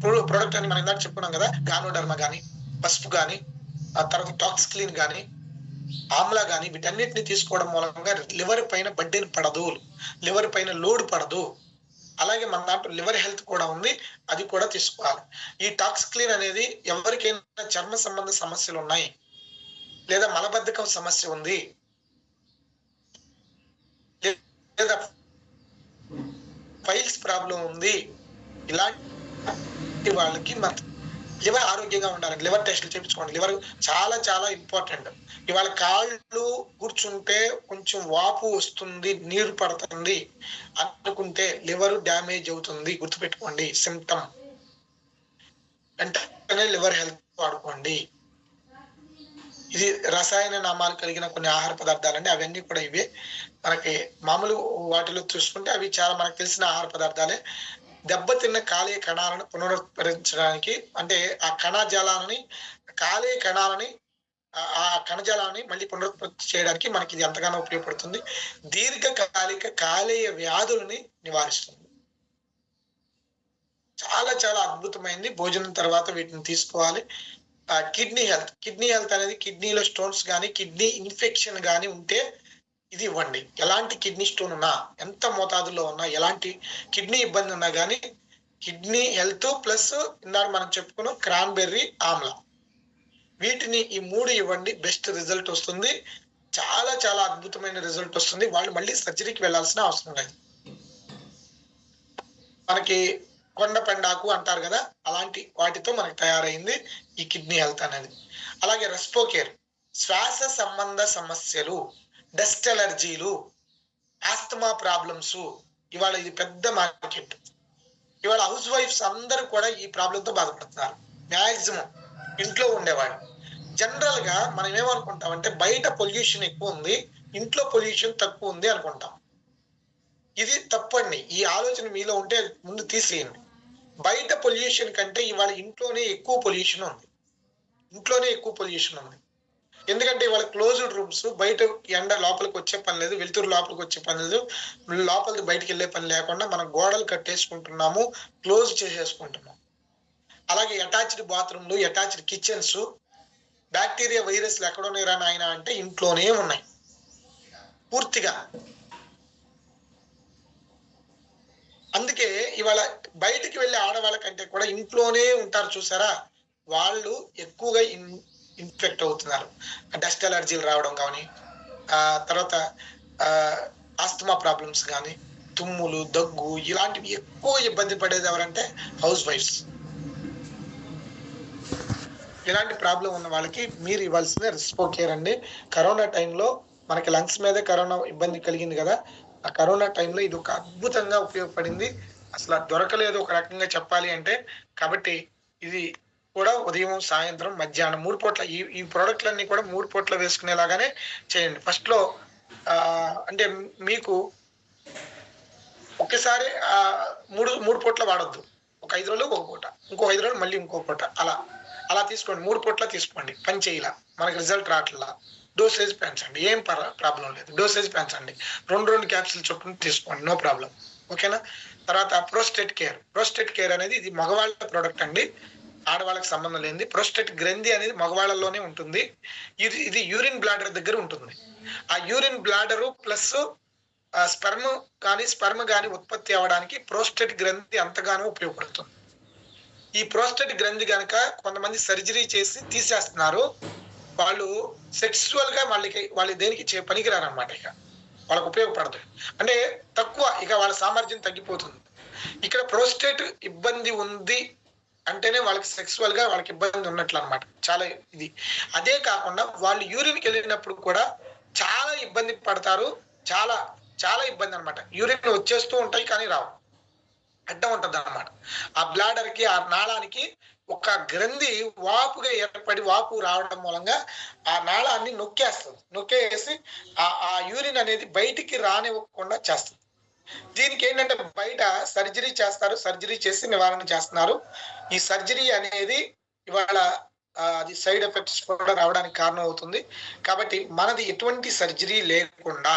ప్రొడక్ట్ అని మనం ఇందాక చెప్పుకున్నాం కదా, గానోడర్మా కానీ, పసుపు కానీ, ఆ తర్వాత టాక్సిక్లీన్ కానీ, ఆమ్లా కానీ, వీటన్నిటిని తీసుకోవడం మూలంగా లివర్ పైన బడ్డెన్ పడదు, లివర్ పైన లోడ్ పడదు. అలాగే మన దాంట్లో లివర్ హెల్త్ కూడా ఉంది, అది కూడా తీసుకోవాలి. ఈ టాక్సిక్లీన్ అనేది ఎవరికైనా చర్మ సంబంధ సమస్యలు ఉన్నాయి, లేదా మలబద్ధకం సమస్య ఉంది, లేదా ఫైల్స్ ప్రాబ్లం ఉంది, ఇలాంటి వాళ్ళకి లివర్ ఆరోగ్యంగా ఉండాలి. లివర్ టెస్ట్లు చేయించుకోండి. లివర్ చాలా చాలా ఇంపార్టెంట్. ఇవాళ కాళ్ళు కూర్చుంటే కొంచెం వాపు వస్తుంది, నీరు పడుతుంది అనుకుంటే లివర్ డ్యామేజ్ అవుతుంది, గుర్తుపెట్టుకోండి. సిమ్టమ్ వెంటనే లివర్ హెల్త్ వాడుకోండి. ఇది రసాయన నామాలు కలిగిన కొన్ని ఆహార పదార్థాలండి, అవన్నీ కూడా ఇవే. మనకి మామూలు వాటిలో చూసుకుంటే అవి చాలా మనకు తెలిసిన ఆహార పదార్థాలే. దెబ్బతిన్న కాలేయ కణాలను పునరుద్ధరించడానికి, అంటే ఆ కణజాలాలని ఆ కణజాలాన్ని మళ్ళీ పునరుత్పత్తి చేయడానికి మనకి ఇది ఎంతగానో ఉపయోగపడుతుంది. దీర్ఘకాలిక కాలేయ వ్యాధులని నివారిస్తుంది. చాలా చాలా అద్భుతమైంది. భోజనం తర్వాత వీటిని తీసుకోవాలి. కిడ్నీ హెల్త్ అనేది కిడ్నీలో స్టోన్స్ కానీ, కిడ్నీ ఇన్ఫెక్షన్ కానీ ఉంటే ఇది ఇవ్వండి. ఎలాంటి కిడ్నీ స్టోన్ ఉన్నా, ఎంత మోతాదులో ఉన్నా, ఎలాంటి కిడ్నీ ఇబ్బంది ఉన్నా కానీ కిడ్నీ హెల్త్ ప్లస్ ఇందాక మనం చెప్పుకున్నాం క్రాన్బెర్రీ, ఆమ్లా, వీటిని ఈ 3 ఇవ్వండి, బెస్ట్ రిజల్ట్ వస్తుంది. చాలా చాలా అద్భుతమైన రిజల్ట్ వస్తుంది. వాళ్ళు మళ్ళీ సర్జరీకి వెళ్ళాల్సిన అవసరం లేదు. మనకి కొండ పెండాకు అంటారు కదా, అలాంటి వాటితో మనకి తయారైంది ఈ కిడ్నీ హెల్త్ అనేది. అలాగే రెస్పోకేర్, శ్వాస సంబంధ సమస్యలు, డస్ట్ ఎలర్జీలు, ఆస్తమా ప్రాబ్లమ్స్, ఇవాళ ఇది పెద్ద మార్కెట్. ఇవాళ హౌస్ వైఫ్స్ అందరూ కూడా ఈ ప్రాబ్లంతో బాధపడుతున్నారు. మ్యాక్సిమం ఇంట్లో ఉండేవాడు. జనరల్ గా మనం ఏమనుకుంటామంటే బయట పొల్యూషన్ ఎక్కువ ఉంది, ఇంట్లో పొల్యూషన్ తక్కువ ఉంది అనుకుంటాం. ఇది తప్పండి. ఈ ఆలోచన మీలో ఉంటే ముందు తీసేయండి. బయట పొల్యూషన్ కంటే ఇవాళ ఇంట్లోనే ఎక్కువ పొల్యూషన్ ఉంది. ఇంట్లోనే ఎక్కువ పొల్యూషన్ ఉంది. ఎందుకంటే ఇవాళ క్లోజ్డ్ రూమ్స్, బయట ఎండ లోపలికి వచ్చే పని లేదు, వెలుతురు లోపలికి వచ్చే పని లేదు, లోపలికి బయటికి వెళ్ళే పని లేకుండా మనం గోడలు కట్టేసుకుంటున్నాము, క్లోజ్ చేసేసుకుంటున్నాం. అలాగే అటాచ్డ్ బాత్రూమ్లు, అటాచ్డ్ కిచెన్స్, బ్యాక్టీరియా వైరస్లు ఎక్కడున్నాయిరా నాయన అంటే ఇంట్లోనే ఉన్నాయి పూర్తిగా. అందుకే ఇవాళ బయటికి వెళ్ళే ఆడవాళ్ళ కంటే కూడా ఇంట్లోనే ఉంటారు చూసారా, వాళ్ళు ఎక్కువగా ఇన్ఫెక్ట్ అవుతున్నారు. డస్ట్ ఎలర్జీలు రావడం కానీ, తర్వాత ఆస్తమా ప్రాబ్లమ్స్ కానీ, తుమ్ములు, దగ్గు, ఇలాంటివి ఎక్కువ ఇబ్బంది పడేది ఎవరంటే హౌస్ వైఫ్స్. ఇలాంటి ప్రాబ్లం ఉన్న వాళ్ళకి మీరు ఇవ్వాల్సిన రెస్పోకేర్ అండి. కరోనా టైంలో మనకి లంగ్స్ మీద కరోనా ఇబ్బంది కలిగింది కదా, ఆ కరోనా టైంలో ఇది ఒక అద్భుతంగా ఉపయోగపడింది. అసలు దొరకలేదు ఒక రకంగా చెప్పాలి అంటే. కాబట్టి ఇది కూడా ఉదయం, సాయంత్రం, మధ్యాహ్నం 3 పూట్ల ఈ ప్రోడక్ట్లన్నీ కూడా 3 పూట్ల వేసుకునేలాగానే చేయండి. ఫస్ట్ లో అంటే మీకు ఒకేసారి మూడు పూట్ల వాడొద్దు. ఒక 5 రోజులు ఒక పూట, ఇంకో 5 రోజులు మళ్ళీ ఇంకో పూట, అలా తీసుకోండి. 3 పూట్ల తీసుకోండి. పని చేయాల, మనకి రిజల్ట్ రావట్లా, డోసేజ్ పెంచండి, ఏం ప్రాబ్లం లేదు. డోసేజ్ పెంచండి, 2 క్యాప్సిల్ చొప్పున తీసుకోండి, నో ప్రాబ్లం. ఓకేనా. తర్వాత ప్రోస్టేట్ కేర్ అనేది ఇది మగవాళ్ళ ప్రోడక్ట్ అండి, ఆడవాళ్ళకి సంబంధం లేనిది. ప్రోస్టేట్ గ్రంథి అనేది మగవాళ్ళలోనే ఉంటుంది. ఇది యూరిన్ బ్లాడర్ దగ్గర ఉంటుంది. ఆ యూరిన్ బ్లాడరు ప్లస్ స్పెర్మ్ కానీ ఉత్పత్తి అవ్వడానికి ప్రోస్టేట్ గ్రంథి ఎంతగానో ఉపయోగపడుతుంది. ఈ ప్రోస్టేట్ గ్రంథి కనుక కొంతమంది సర్జరీ చేసి తీసేస్తున్నారు, వాళ్ళు సెక్సువల్ గా వాళ్ళు దేనికి పనికిరారనమాట. ఇక వాళ్ళకు ఉపయోగపడదు, అంటే తక్కువ, ఇక వాళ్ళ సామర్థ్యం తగ్గిపోతుంది. ఇక్కడ ప్రోస్టేట్ ఇబ్బంది ఉంది అంటేనే వాళ్ళకి సెక్సువల్ గా వాళ్ళకి ఇబ్బంది ఉన్నట్లు అనమాట. చాలా ఇది. అదే కాకుండా వాళ్ళు యూరిన్కి వెళ్ళినప్పుడు కూడా చాలా ఇబ్బంది పడతారు. చాలా చాలా ఇబ్బంది అనమాట. యూరిన్ వచ్చేస్తూ ఉంటాయి కానీ రావు, అడ్డం ఉంటుంది అనమాట. ఆ బ్లాడర్ కి, ఆ నాళానికి ఒక గ్రంథి వాపుగా ఏర్పడి, వాపు రావడం మూలంగా ఆ నాళాన్ని నొక్కేసి ఆ యూరిన్ అనేది బయటికి రానివ్వకుండా చేస్తుంది. దీనికి ఏంటంటే బయట సర్జరీ చేస్తారు, సర్జరీ చేసి నివారణ చేస్తున్నారు. ఈ సర్జరీ అనేది ఇవాళ అది సైడ్ ఎఫెక్ట్స్ కూడా రావడానికి కారణం అవుతుంది. కాబట్టి మనది ఎటువంటి సర్జరీ లేకుండా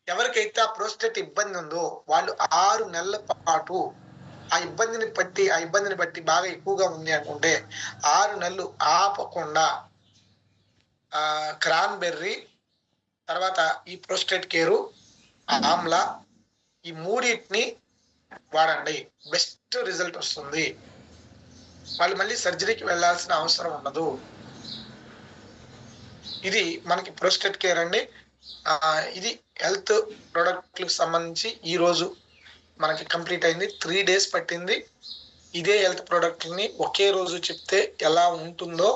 ఎవరికైతే ఆ ప్రోస్టేట్ ఇబ్బంది ఉందో వాళ్ళు 6 నెలల పాటు ఆ ఇబ్బందిని బట్టి బాగా ఎక్కువగా ఉంది అనుకుంటే 6 నెలలు ఆపకుండా క్రాన్బెర్రీ, తర్వాత ఈ ప్రోస్టేట్ కేరు, ఆమ్లా, ఈ 3 వాడండి. బెస్ట్ రిజల్ట్ వస్తుంది. వాళ్ళు మళ్ళీ సర్జరీకి వెళ్ళాల్సిన అవసరం ఉండదు. ఇది మనకి ప్రోస్టేట్ కేర్ అండి. ఇది హెల్త్ ప్రొడక్ట్లకు సంబంధించి ఈ రోజు మనకి కంప్లీట్ అయింది. 3 days పట్టింది. ఇదే హెల్త్ ప్రొడక్ట్ని ఒకే రోజు చెప్తే ఎలా ఉంటుందో